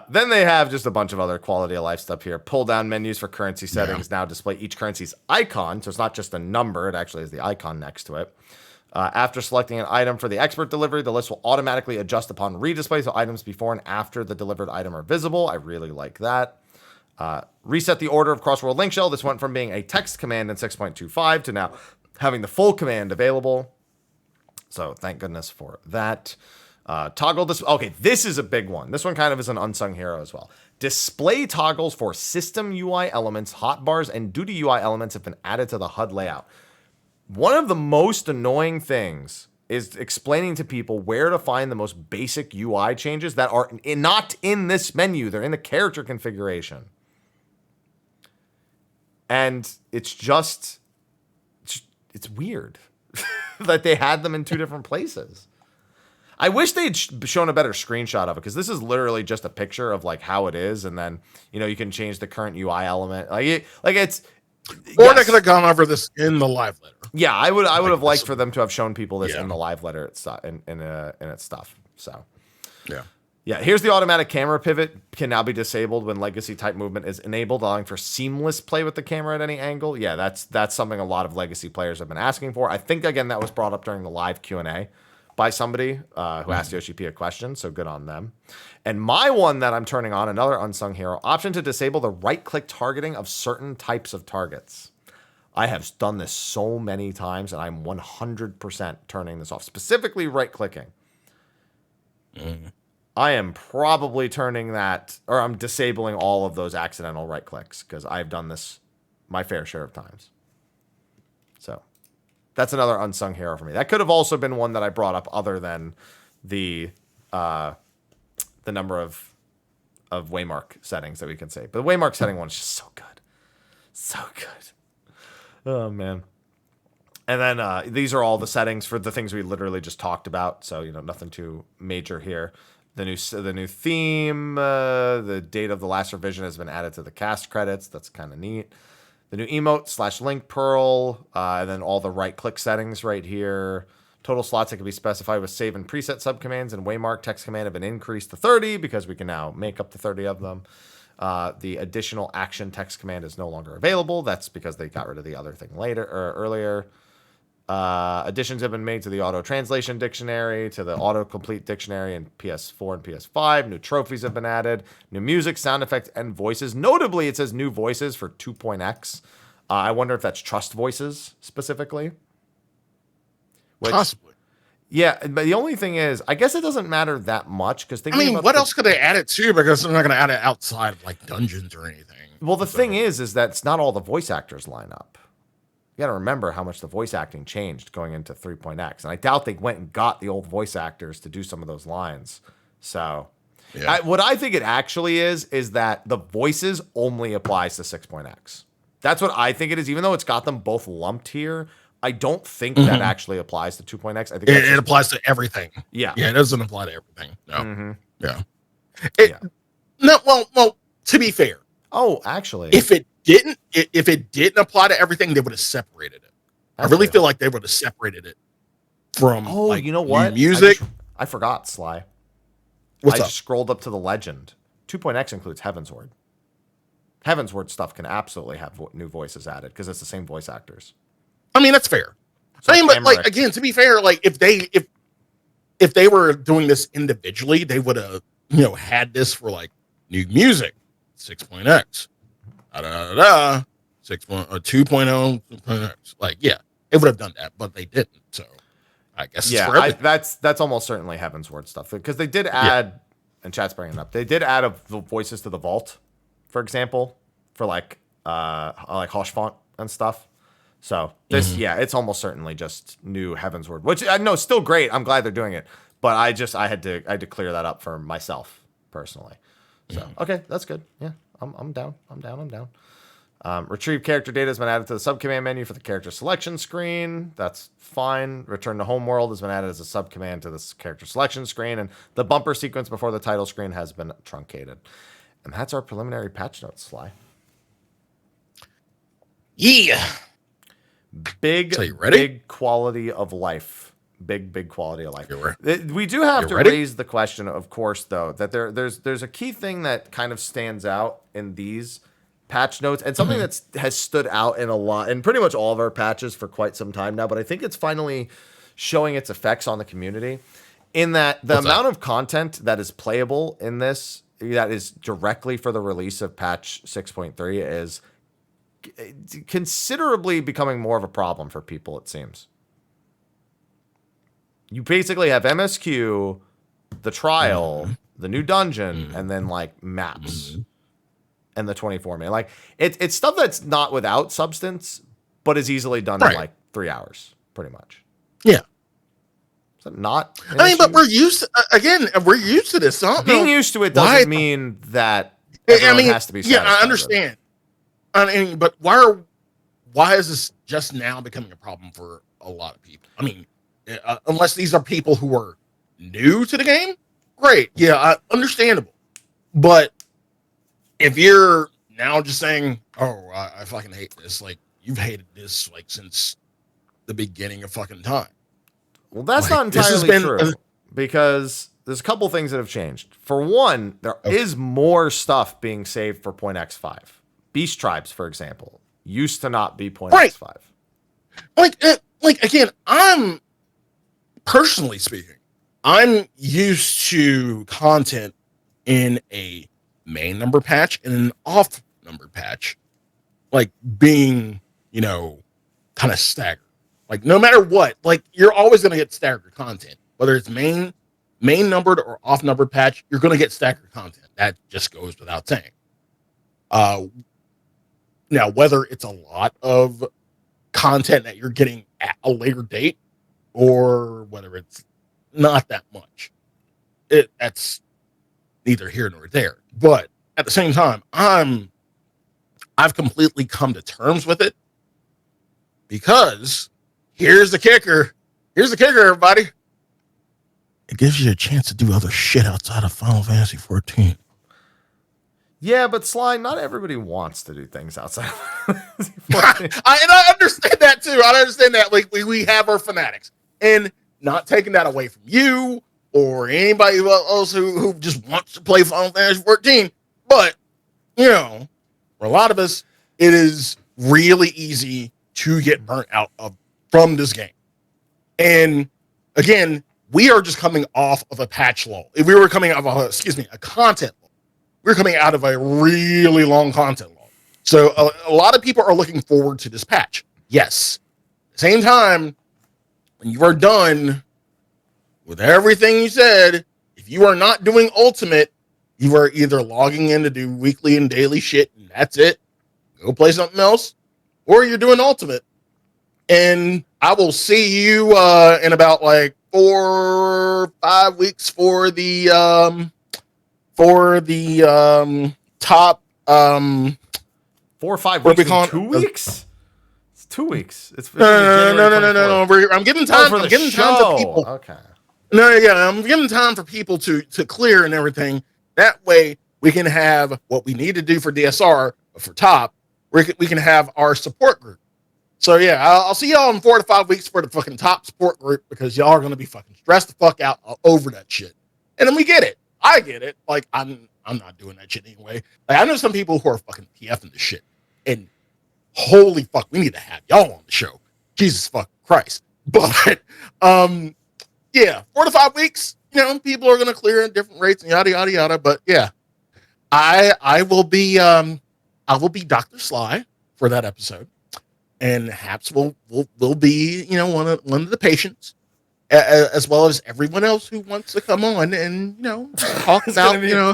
Then they have just a bunch of other quality of life stuff here. Pull down menus for currency settings now display each currency's icon. So it's not just a number. It actually is the icon next to it. After selecting an item for the expert delivery, the list will automatically adjust upon redisplay, so items before and after the delivered item are visible. I really like that. Reset the order of Crossworld Link Shell. This went from being a text command in 6.25 to now having the full command available. So thank goodness for that. Toggle this. Okay, this is a big one. This one kind of is an unsung hero as well. Display toggles for system UI elements, hotbars, and duty UI elements have been added to the HUD layout. One of the most annoying things is explaining to people where to find the most basic UI changes that are not in this menu. They're in the character configuration. And it's weird that they had them in 2 different places. I wish they'd shown a better screenshot of it, because this is literally just a picture of like how it is, and then you can change the current UI element. It's. Or they could have gone over this in the live letter. Yeah, I would have liked for them to have shown people this in the live letter in its stuff. So, yeah. Here's the automatic camera pivot can now be disabled when legacy type movement is enabled, allowing for seamless play with the camera at any angle. Yeah, that's something a lot of legacy players have been asking for. I think again that was brought up during the live Q&A by somebody who asked Yoshi P a question. So good on them. And my one that I'm turning on, another unsung hero, option to disable the right-click targeting of certain types of targets. I have done this so many times, and I'm 100% turning this off. Specifically right-clicking. I am probably turning that, or I'm disabling all of those accidental right-clicks, because I've done this my fair share of times. So that's another unsung hero for me. That could have also been one that I brought up other than the number of waymark settings that we can say. But the waymark setting one is just so good. So good. Oh, man. And then these are all the settings for the things we literally just talked about. So, nothing too major here. The new theme, the date of the last revision has been added to the cast credits. That's kind of neat. The new emote / link pearl, and then all the right-click settings right here. Total slots that can be specified with save and preset subcommands and waymark text command have been increased to 30 because we can now make up to 30 of them. The additional action text command is no longer available. That's because they got rid of the other thing earlier. Additions have been made to the auto translation dictionary, to the autocomplete dictionary in PS4 and PS5. New trophies have been added. New music, sound effects, and voices. Notably, it says new voices for 2.x. I wonder if that's trust voices specifically. Possibly. Yeah, but the only thing is, I guess it doesn't matter that much because what else could they add it to? Because they're not going to add it outside of like dungeons or anything. Well, the thing is that it's not all the voice actors line up. You got to remember how much the voice acting changed going into 3.x, and I doubt they went and got the old voice actors to do some of those lines. So, what I think it actually is that the voices only applies to 6.x. That's what I think it is, even though it's got them both lumped here. I don't think that actually applies to 2.x. I think it applies to everything. Yeah. Yeah, it doesn't apply to everything. No. Mm-hmm. Yeah. No, well, to be fair. Oh, actually. If it didn't apply to everything, they would have separated it. I really feel like they would have separated it from you know what? Music. I forgot, Sly. What's up? Just scrolled up to the legend. 2.x includes Heaven's Word. Heavensward stuff can absolutely have new voices added because it's the same voice actors. I mean, that's fair. So I mean, but like again, to be fair, like if they were doing this individually, they would have had this for like new music, 6.x, 2.0, 2.x. Like, yeah, it would have done that, but they didn't. So I guess that's almost certainly Heavensward stuff because they did add, and chat's bringing it up. They did add the voices to the vault, for example, for like Hoshfont and stuff. So this, it's almost certainly just new Heavensward, which I know still great. I'm glad they're doing it, but I had to clear that up for myself personally. So okay, that's good. Yeah, I'm down. Retrieve character data has been added to the subcommand menu for the character selection screen. That's fine. Return to homeworld has been added as a subcommand to this character selection screen, and the bumper sequence before the title screen has been truncated. And that's our preliminary patch notes, Sly. Yeah. Big quality of life. Big quality of life. We do have to raise the question, of course, though, that there's a key thing that kind of stands out in these patch notes, and something that has stood out in pretty much all of our patches for quite some time now, but I think it's finally showing its effects on the community in that the amount of content that is playable in this that is directly for the release of patch 6.3 is considerably becoming more of a problem for people, it seems. You basically have MSQ, the trial, the new dungeon, and then like maps and the 24 man. Like it's stuff that's not without substance, but is easily done in like 3 hours, pretty much. Yeah. Is that not? I mean, but we're used to this. So being used to it doesn't mean that everyone has to be satisfied. Yeah, I understand. I mean, but why is this just now becoming a problem for a lot of people? I mean, unless these are people who are new to the game, great. Yeah, understandable. But if you're now just saying, "Oh, I fucking hate this," like you've hated this like since the beginning of fucking time. Well, that's not entirely true because there's a couple things that have changed. For one, there is more stuff being saved for .x5. Beast tribes, for example, used to not be .x5. Like again, I'm personally speaking, I'm used to content in a main number patch and an off number patch, like being, kind of staggered. Like no matter what, like you're always going to get staggered content, whether it's main numbered or off numbered patch, you're going to get staggered content. That just goes without saying. Now, whether it's a lot of content that you're getting at a later date or whether it's not that much, that's neither here nor there. But at the same time, I've completely come to terms with it because here's the kicker. Here's the kicker, everybody. It gives you a chance to do other shit outside of Final Fantasy 14. Yeah, but Sly, not everybody wants to do things outside of I understand that too. I understand that. Like we have our fanatics, and not taking that away from you or anybody else who just wants to play Final Fantasy 14. But for a lot of us, it is really easy to get burnt out from this game. And again, we are just coming off of a patch lull. If we were coming off of a content lull. We're coming out of a really long content lull. So a lot of people are looking forward to this patch. Yes. At the same time, when you are done with everything you said, if you are not doing Ultimate, you are either logging in to do weekly and daily shit, and that's it. Go play something else. Or you're doing Ultimate. And I will see you in about like 4 or 5 weeks for the top 4 or 5 weeks in 2 weeks? It's 2 weeks. It's no. I'm giving time. I'm giving time to people. Okay. I'm giving time for people to clear and everything. That way we can have what we need to do for DSR, for top. We can have our support group. So yeah, I'll see y'all in 4 to 5 weeks for the fucking top support group because y'all are gonna be fucking stressed the fuck out over that shit. And then we get it. I get it. Like I'm I'm not doing that shit anyway. Like, I know some people who are fucking PFing this shit, and holy fuck, we need to have y'all on the show. Jesus fuck Christ. But yeah, 4 to 5 weeks. You know, people are gonna clear at different rates and yada yada yada. But yeah, I will be Dr. Sly for that episode, and Haps will be, you know, one of the patients, as well as everyone else who wants to come on and, you know, talk about, you know.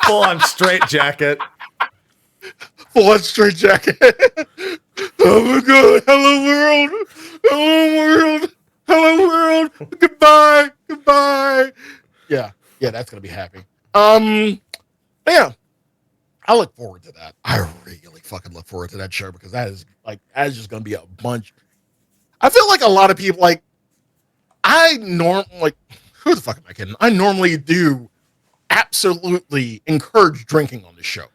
Full on straight jacket. Full on straight jacket. Oh my god! Hello world. Hello world. Hello world. Goodbye. Yeah, that's gonna be happy. Yeah, I look forward to that. I really fucking look forward to that show, because that is just gonna be a bunch. I feel like a lot of people, like, who the fuck am I kidding? I normally do absolutely encourage drinking on this show.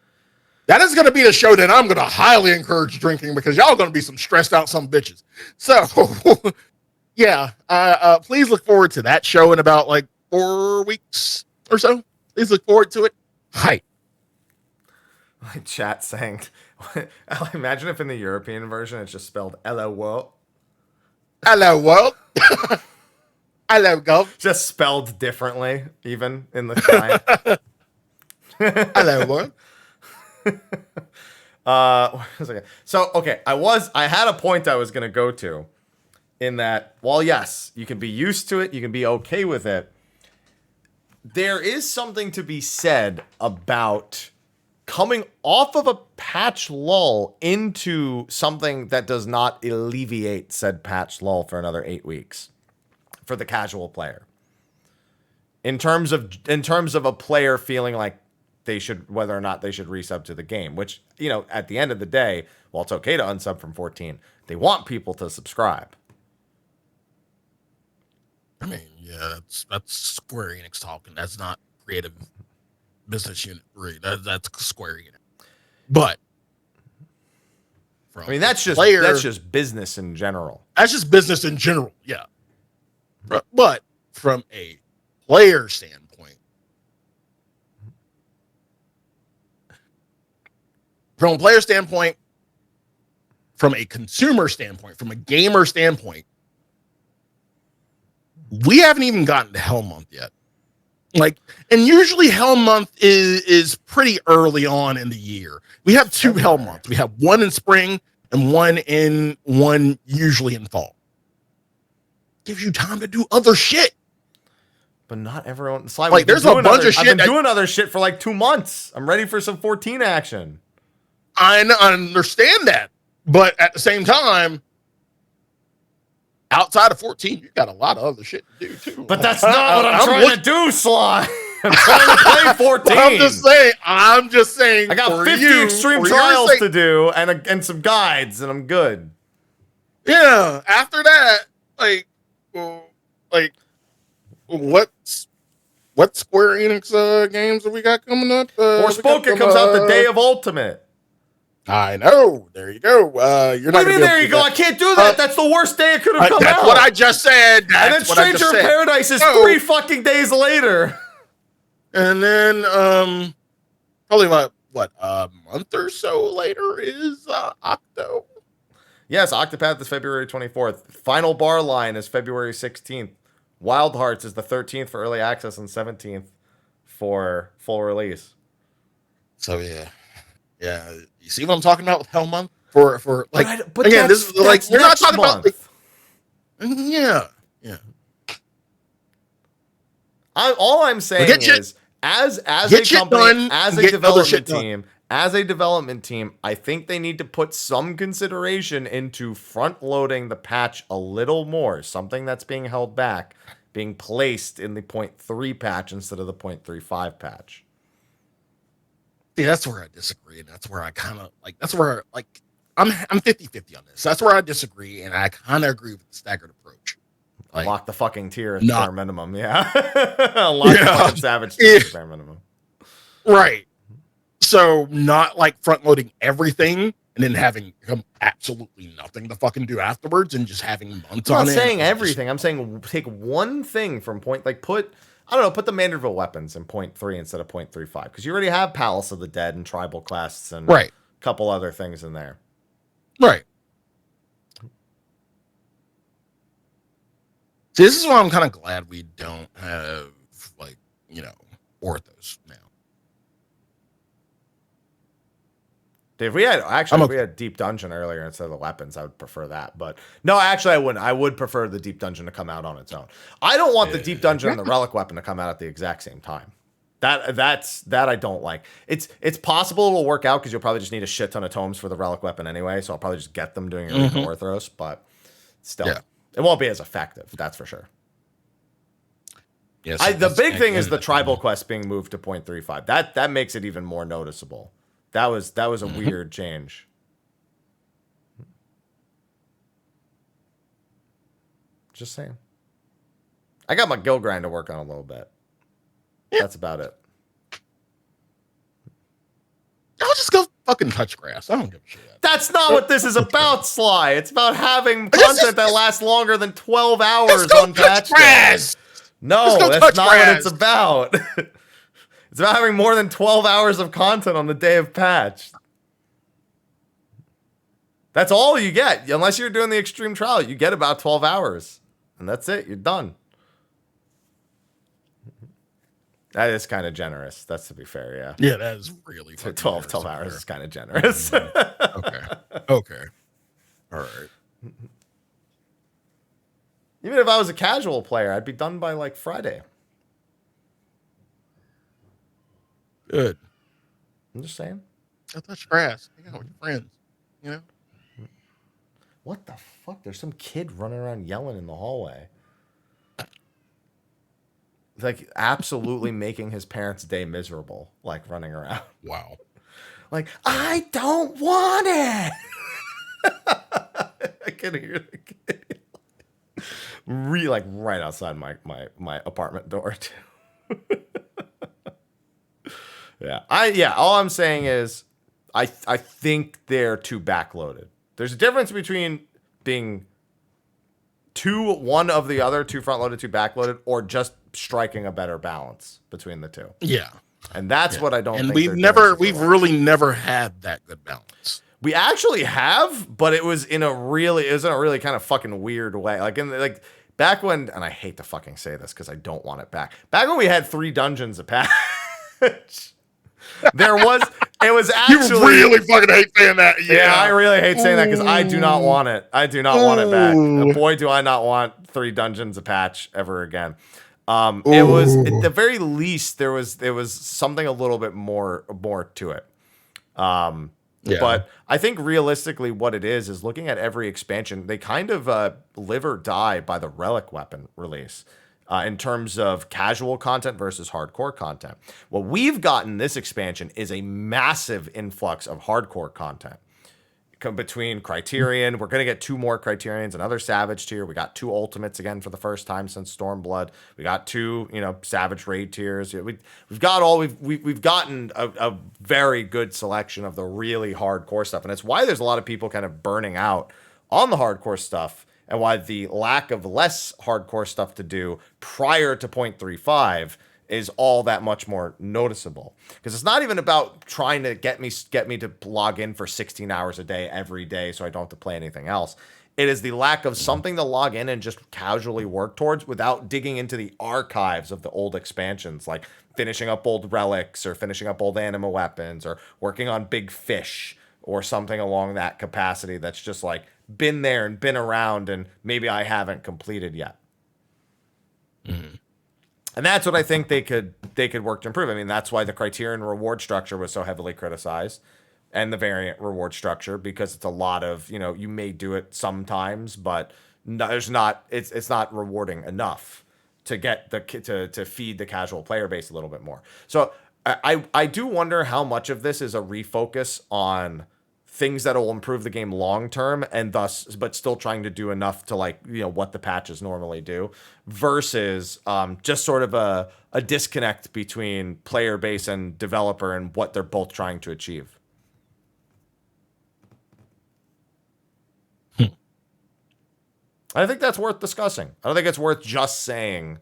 That is going to be the show that I'm going to highly encourage drinking, because y'all going to be some stressed out some bitches. So, yeah, please look forward to that show in about 4 weeks or so. Please look forward to it. Hi. My chat saying, imagine if in the European version it's just spelled hello world. Hello world. Hello gov. Just spelled differently, even in the client. Hello world. So okay, I had a point I was gonna go to, in that, while yes, you can be used to it, you can be okay with it, there is something to be said about coming off of a patch lull into something that does not alleviate said patch lull for another 8 weeks for the casual player. In terms of a player feeling like whether or not they should resub to the game, which, you know, at the end of the day, while it's okay to unsub from 14, they want people to subscribe. I mean, yeah, that's Square Enix talking. That's not Creative Business Unit 3. That's Square Enix. But I mean, that's just business in general. That's just business in general, yeah. But from a player standpoint, from a consumer standpoint, from a gamer standpoint, we haven't even gotten to Hell Month yet. And usually Hell Month is pretty early on in the year. We have 2 Hell Months. We have one in spring and one usually in fall. Gives you time to do other shit. But not everyone. There's a bunch of shit. I've been doing other shit for 2 months. I'm ready for some 14 action. I understand that, but at the same time, outside of 14, you got a lot of other shit to do too. But that's not what I'm trying to do, Sly. I'm trying to play 14. I'm just saying. I got 50 extreme trials to do and some guides, and I'm good. Yeah. After that, what Square Enix games have we got coming up? Forspoken comes out the day of Ultimate. I know. There you go. You're not. What do you mean? There you go. I can't do that. That's the worst day it could have come out. That's what I just said. And then Stranger of Paradise is 3 fucking days later. And then probably what a month or so later is Octo. Yes, Octopath is February 24th. Final Bar Line is February 16th. Wild Hearts is the 13th for early access and 17th for full release. So yeah. You see what I'm talking about with Hell Month? For but again, this is you're not talking month. About yeah. All I'm saying is, as a company, as a development team, I think they need to put some consideration into front loading the patch a little more. Something that's being held back, being placed in the 0.3 patch instead of the 0.35 patch. See, that's where I disagree, and that's where I kind of that's where I'm 50-50 on this. That's where I disagree, and I kind of agree with the staggered approach. Lock the fucking tier at bare minimum, yeah. Lock the fucking savage tier at bare minimum. Right. So not front loading everything, and then having absolutely nothing to fucking do afterwards, and just having months on it. I'm not saying everything. I'm saying take one thing from put the Manderville weapons in 0.3 instead of 0.35, because you already have Palace of the Dead and tribal quests and a couple other things in there. Right. See, this is why I'm kind of glad we don't have, like, Orthos now. If we had Deep Dungeon earlier instead of the weapons, I would prefer that. But no, actually, I wouldn't. I would prefer the Deep Dungeon to come out on its own. I don't want the Deep Dungeon and the Relic weapon to come out at the exact same time. That I don't like. It's possible it'll work out because you'll probably just need a shit ton of tomes for the Relic weapon anyway. So I'll probably just get them doing Eureka Orthros, but still, it won't be as effective. That's for sure. Yeah, the big thing is the tribal quest being moved to 0.35. That makes it even more noticeable. That was a weird change. Just saying. I got my guild grind to work on a little bit. That's about it. I'll just go fucking touch grass. I don't give a shit. That's not what this is about, Sly. It's about having content that lasts longer than 12 hours on patch day. No, that's not what it's about. It's about having more than 12 hours of content on the day of patch. That's all you get. Unless you're doing the extreme trial, you get about 12 hours. And that's it. You're done. That is kind of generous. That's to be fair, yeah. Yeah, that is really 12 hours is kind of generous. Okay. All right. Even if I was a casual player, I'd be done by like Friday. Good. I'm just saying. Go touch grass. Hang out with your friends. What the fuck? There's some kid running around yelling in the hallway. Like, absolutely making his parents' day miserable. Like, running around. Wow. Like, I don't want it! I can hear the kid. Like, right outside my apartment door, too. Yeah. All I'm saying is, I think they're too backloaded. There's a difference between being one of the other, too front loaded, too backloaded, or just striking a better balance between the two. Yeah, and that's what I don't. And think we've really never had that good balance. We actually have, but it was in a really kind of fucking weird way. Like back when, and I hate to fucking say this because I don't want it back. Back when we had 3 dungeons a patch. It was actually... You really fucking hate saying that. Yeah, I really hate saying that because I do not want it. I do not want it back. Boy, do I not want 3 dungeons a patch ever again. It was, at the very least, there was something a little bit more to it. But I think realistically what it is looking at every expansion, they kind of live or die by the relic weapon release. In terms of casual content versus hardcore content. What we've gotten this expansion is a massive influx of hardcore content. Between Criterion, we're going to get 2 more Criterions, another Savage tier. We got 2 Ultimates again for the first time since Stormblood. We got 2, Savage Raid tiers. We've gotten a very good selection of the really hardcore stuff. And it's why there's a lot of people kind of burning out on the hardcore stuff. And why the lack of less hardcore stuff to do prior to 0.35 is all that much more noticeable. Because it's not even about trying to get me to log in for 16 hours a day every day so I don't have to play anything else. It is the lack of something to log in and just casually work towards without digging into the archives of the old expansions, like finishing up old relics or finishing up old anima weapons or working on big fish or something along that capacity that's just like been there and been around and maybe I haven't completed yet. And that's what I think they could work to improve. I mean, that's why the Criterion reward structure was so heavily criticized and the variant reward structure, because it's a lot of, you may do it sometimes, but it's not rewarding enough to get to feed the casual player base a little bit more. So I do wonder how much of this is a refocus on things that will improve the game long term and but still trying to do enough to what the patches normally do versus just sort of a disconnect between player base and developer and what they're both trying to achieve. I think that's worth discussing. I don't think it's worth just saying,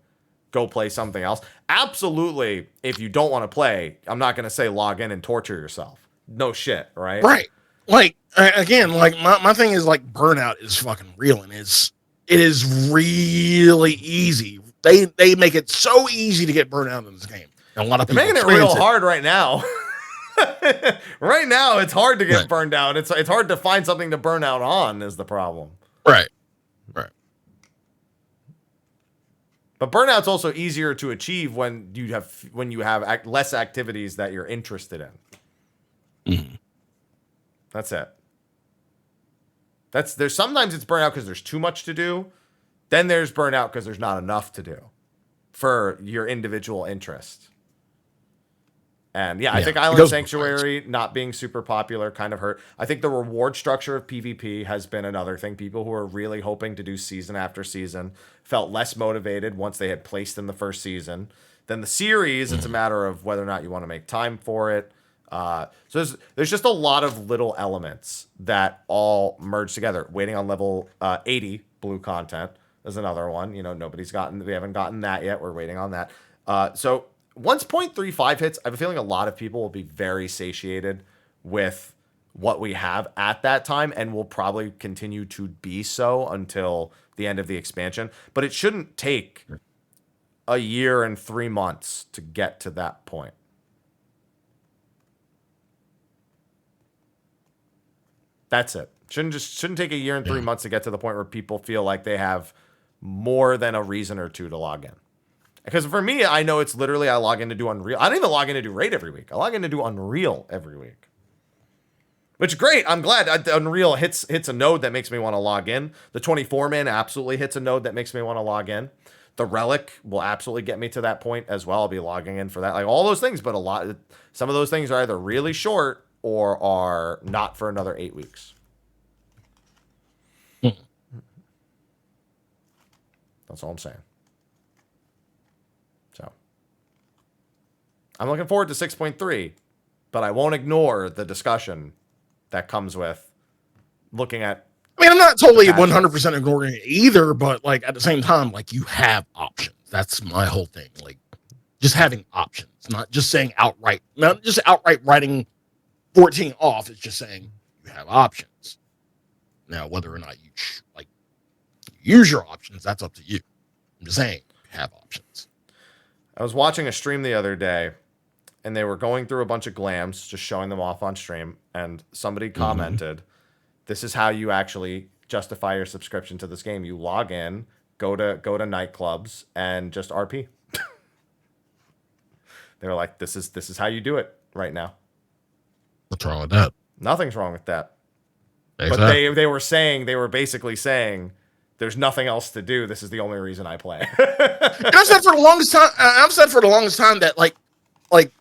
go play something else. Absolutely, if you don't want to play, I'm not going to say log in and torture yourself. No shit, right? Right. Like, again, like, my thing is, like, burnout is fucking real, and it is really easy. They make it so easy to get burnt out in this game. And a lot of people making it real hard right now. Right now, it's hard to get burned out. It's hard to find something to burn out on is the problem. Right. But burnout's also easier to achieve when you have less activities that you're interested in. Mm-hmm. That's it. There's sometimes it's burnout because there's too much to do. Then there's burnout because there's not enough to do for your individual interest. And yeah, I think Island Sanctuary not being super popular kind of hurt. I think the reward structure of PvP has been another thing. People who are really hoping to do season after season felt less motivated once they had placed in the first season. Then the series, it's a matter of whether or not you want to make time for it. So there's just a lot of little elements that all merge together. Waiting on level 80 blue content is another one. We haven't gotten that yet. We're waiting on that. So once 0.35 hits, I have a feeling a lot of people will be very satiated with what we have at that time, and will probably continue to be so until the end of the expansion. But it shouldn't take a year and 3 months to get to that point. That's it. Shouldn't take a year and 3 months to get to the point where people feel like they have more than a reason or two to log in. Because for me, I know it's literally I log in to do Unreal. I don't even log in to do Raid every week. I log in to do Unreal every week. Which is great. I'm glad Unreal hits a node that makes me want to log in. The 24-man absolutely hits a node that makes me want to log in. The Relic will absolutely get me to that point as well. I'll be logging in for that. Like all those things, but some of those things are either really short or are not for another 8 weeks. That's all I'm saying. So I'm looking forward to 6.3, but I won't ignore the discussion that comes with looking at. I mean, I'm not totally 100% ignoring it either, but like at the same time, like you have options. That's my whole thing. Like just having options, not just saying outright, not just outright writing 14 off. It's just saying you have options. Now, whether or not you use your options, that's up to you. I'm just saying you have options. I was watching a stream the other day, and they were going through a bunch of glams, just showing them off on stream, and somebody commented, this is how you actually justify your subscription to this game. You log in, go to nightclubs, and just RP. They were like, this is how you do it right now. What's wrong with that? Nothing's wrong with that. Exactly. But they were basically saying, there's nothing else to do. This is the only reason I play. And I've said for the longest time that like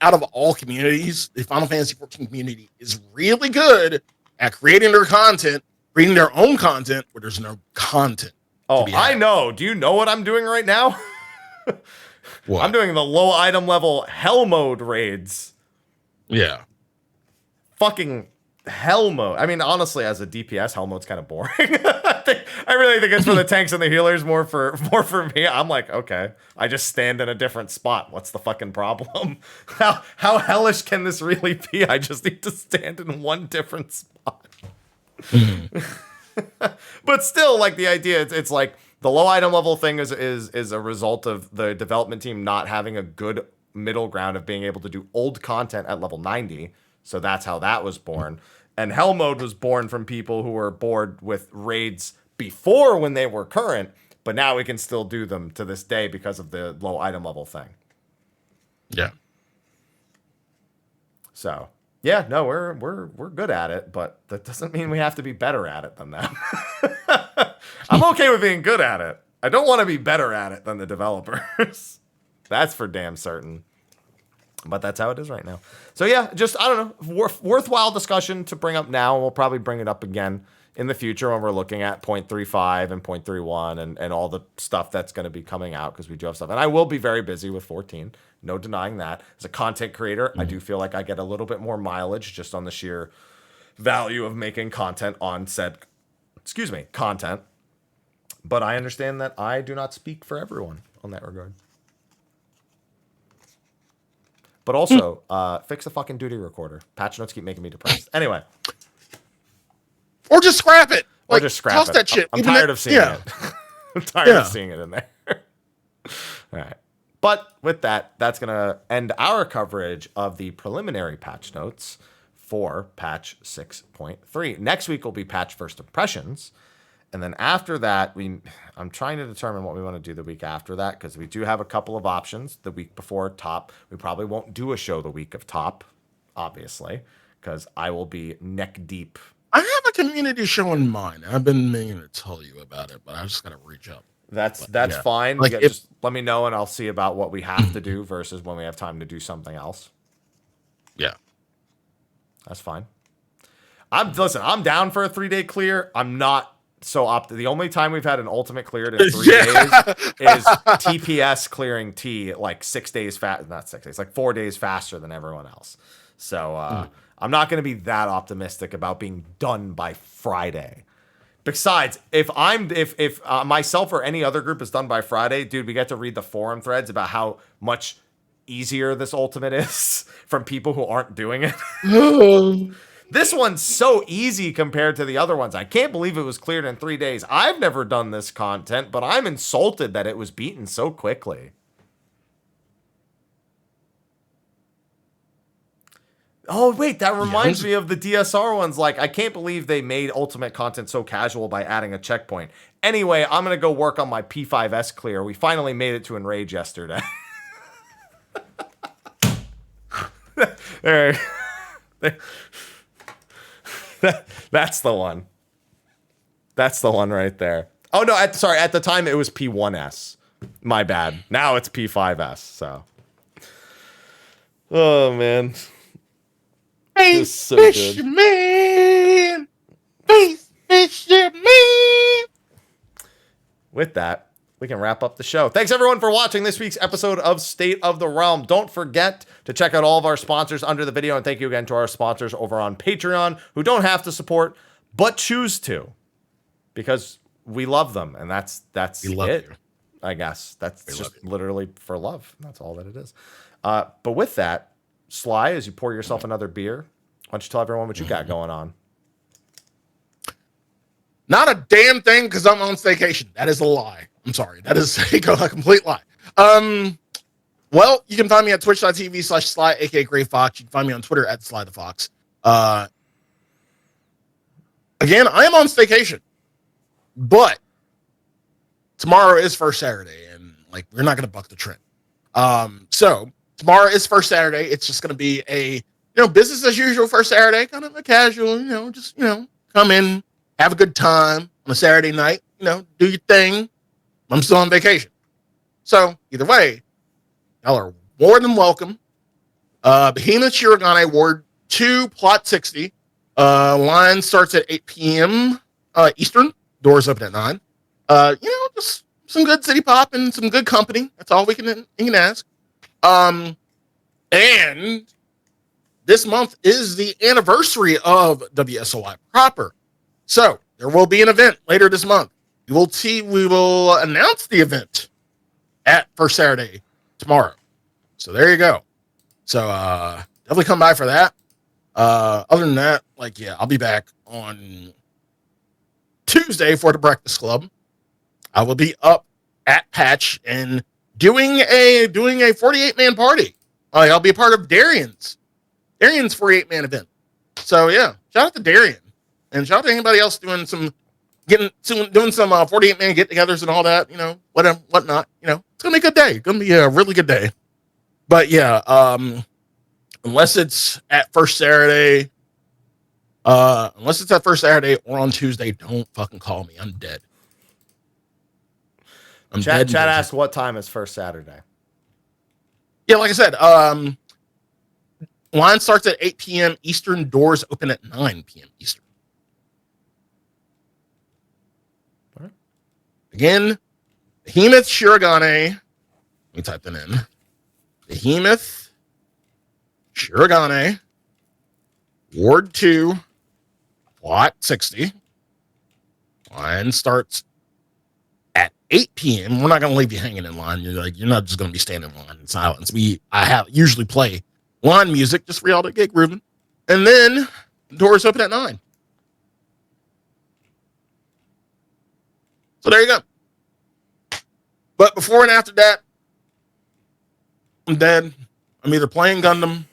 out of all communities, the Final Fantasy XIV community is really good at creating their content, creating their own content where there's no content. Oh, I know. Do you know what I'm doing right now? What? I'm doing the low item level hell mode raids. Yeah. Fucking hell mode. I mean, honestly, as a DPS, hell mode's kind of boring. I really think it's for the tanks and the healers more for me. I'm like, okay, I just stand in a different spot. What's the fucking problem? How hellish can this really be? I just need to stand in one different spot. But still, like the idea, it's like the low item level thing is a result of the development team not having a good middle ground of being able to do old content at level 90. So that's how that was born. And hell mode was born from people who were bored with raids before when they were current, but now we can still do them to this day because of the low item level thing. Yeah. So yeah, no, we're good at it, but that doesn't mean we have to be better at it than them. I'm okay with being good at it. I don't want to be better at it than the developers. That's for damn certain. But that's how it is right now. So yeah, just, I don't know, worthwhile discussion to bring up now. We'll probably bring it up again in the future when we're looking at 0.35 and 0.31 and all the stuff that's going to be coming out, because we do have stuff. And I will be very busy with 14. No denying that. As a content creator, I do feel like I get a little bit more mileage just on the sheer value of making content on said, content. But I understand that I do not speak for everyone on that regard. But also, fix the fucking duty recorder. Patch notes keep making me depressed. Anyway. Or just scrap it. Or just scrap toss it. that shit. I'm tired of seeing it. I'm tired of seeing it in there. All right. But with that, that's going to end our coverage of the preliminary patch notes for patch 6.3. Next week will be patch first impressions. And then after that, I'm trying to determine what we want to do the week after that, because we do have a couple of options. The week before Top, we probably won't do a show the week of Top, obviously, because I will be neck deep. I have a community show in mind. I've been meaning to tell you about it, but I just got to reach up. That's fine. Just let me know, and I'll see about what we have to do versus when we have time to do something else. Yeah, that's fine. I'm down for a 3-day clear. I'm not so the only time we've had an ultimate cleared in 3 days is TPS clearing T like 6 days not 6 days, like 4 days faster than everyone else. So I'm not going to be that optimistic about being done by Friday. Besides, if myself or any other group is done by Friday, dude, we get to read the forum threads about how much easier this ultimate is from people who aren't doing it. This one's so easy compared to the other ones. I can't believe it was cleared in 3 days. I've never done this content, but I'm insulted that it was beaten so quickly. Oh, wait, that reminds me of the DSR ones. Like, I can't believe they made ultimate content so casual by adding a checkpoint. Anyway, I'm going to go work on my P5S clear. We finally made it to Enrage yesterday. All right. That's the one. That's the one right there. Oh, no, at the time it was P1S. My bad. Now it's P5S, so. Oh, man. Hey, so fisherman! Hey, fisherman! With that, we can wrap up the show. Thanks, everyone, for watching this week's episode of State of the Realm. Don't forget to check out all of our sponsors under the video, and thank you again to our sponsors over on Patreon who don't have to support, but choose to, because we love them, and that's we love it. You. I guess that's just literally for love. That's all that it is. But with that, Sly, as you pour yourself another beer, why don't you tell everyone what you got going on? Not a damn thing, because I'm on staycation. That is a lie. I'm sorry. That is a complete lie. Well, you can find me at twitch.tv/Sly, aka Gray Fox. You can find me on Twitter at Sly the Fox. Again, I am on staycation, but tomorrow is first Saturday, and like we're not going to buck the trend. So tomorrow is first Saturday. It's just going to be a business as usual first Saturday, kind of a casual, just come in, have a good time on a Saturday night, do your thing. I'm still on vacation. So either way, y'all are more than welcome. Behemoth Shirogane Ward 2, Plot 60. Line starts at 8 p.m. Eastern. Doors open at 9. Just some good city pop and some good company. That's all we can ask. And this month is the anniversary of WSOI proper. So there will be an event later this month. We will announce the event at First Saturday tomorrow. So there you go. So definitely come by for that. Other than that, I'll be back on Tuesday for the Breakfast Club. I will be up at Patch and doing a 48-man party. I'll be a part of Darian's 48-man event. So yeah, shout out to Darian and shout out to anybody else doing some 48-man get-togethers and all that. Whatnot. It's gonna be a good day. It's gonna be a really good day. But yeah, unless it's at First Saturday or on Tuesday, don't fucking call me. I'm dead. Chat asked what time is First Saturday. Yeah, like I said, line starts at 8 p.m. Eastern. Doors open at 9 p.m. Eastern. All right. Again, Behemoth Shirogane. Let me type that in. Behemoth Shirogane Ward 2, Plot 60. Line starts 8 p.m., we're not going to leave you hanging in line. You're not just going to be standing in line in silence. I usually play line music just for y'all to get grooving. And then doors open at 9. So there you go. But before and after that, I'm dead. I'm either playing Gundam,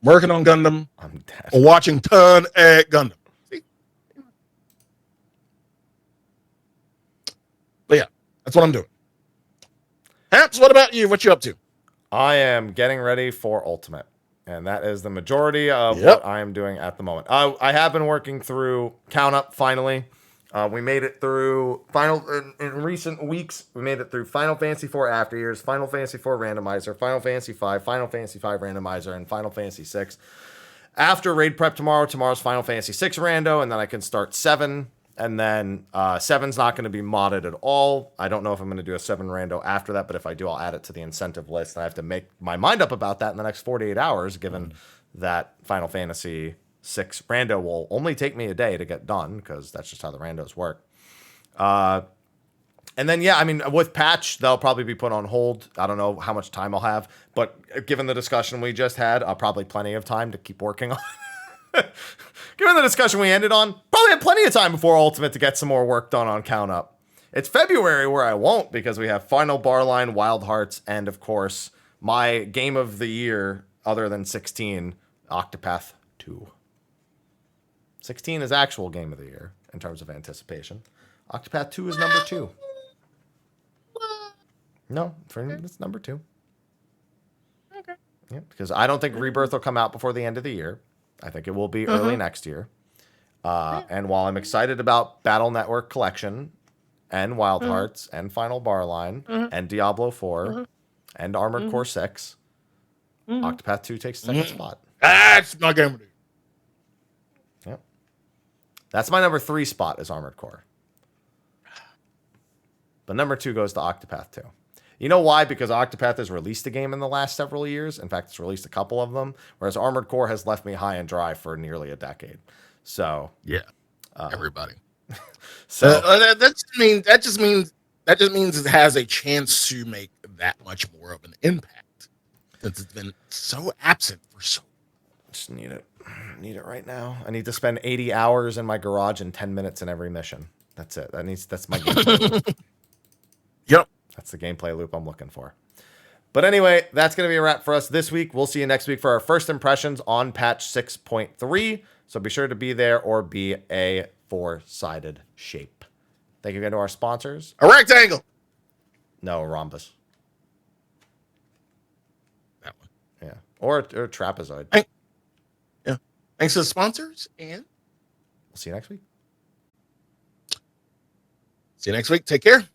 working on Gundam, I'm dead, or watching ton at Gundam. See? But yeah, that's what I'm doing. Haps, what about you? What you up to? I am getting ready for Ultimate, and that is the majority of what I am doing at the moment. I have been working through Count Up finally. We made it through in recent weeks. We made it through Final Fantasy IV After Years, Final Fantasy IV Randomizer, Final Fantasy V, Final Fantasy V Randomizer, and Final Fantasy VI. After raid prep tomorrow's Final Fantasy VI rando, and then I can start 7. And then 7's not going to be modded at all. I don't know if I'm going to do a 7 rando after that, but if I do, I'll add it to the incentive list. And I have to make my mind up about that in the next 48 hours, given that Final Fantasy VI rando will only take me a day to get done, because that's just how the randos work. And then, yeah, I mean, with patch, they'll probably be put on hold. I don't know how much time I'll have, but given the discussion we just had, I'll probably plenty of time to keep working on. Given the discussion we ended on, probably have plenty of time before Ultimate to get some more work done on Count Up. It's February where I won't, because we have Final Barline, Wild Hearts, and of course, my game of the year, other than 16, Octopath 2. 16 is actual game of the year in terms of anticipation. Octopath 2 is number 2. No, it's number 2. Okay. Yeah, because I don't think Rebirth will come out before the end of the year. I think it will be early next year. And while I'm excited about Battle Network Collection and Wild Hearts and Final Barline and Diablo 4 and Armored Core 6, Octopath 2 takes the second spot. That's my game. Yep. That's my number 3 spot is Armored Core. But number 2 goes to Octopath 2. You know why? Because Octopath has released a game in the last several years. In fact, it's released a couple of them, whereas Armored Core has left me high and dry for nearly a decade. So yeah, everybody. So that just means it has a chance to make that much more of an impact, since it's been so absent for so. Just need it right now. I need to spend 80 hours in my garage and 10 minutes in every mission. That's it. That's my game. Yep. That's the gameplay loop I'm looking for. But anyway, that's going to be a wrap for us this week. We'll see you next week for our first impressions on patch 6.3. So be sure to be there or be a 4-sided shape. Thank you again to our sponsors. A rectangle. No, a rhombus. That one. Yeah. Or a trapezoid. Yeah. Thanks to the sponsors, and we'll see you next week. See you next week. Take care.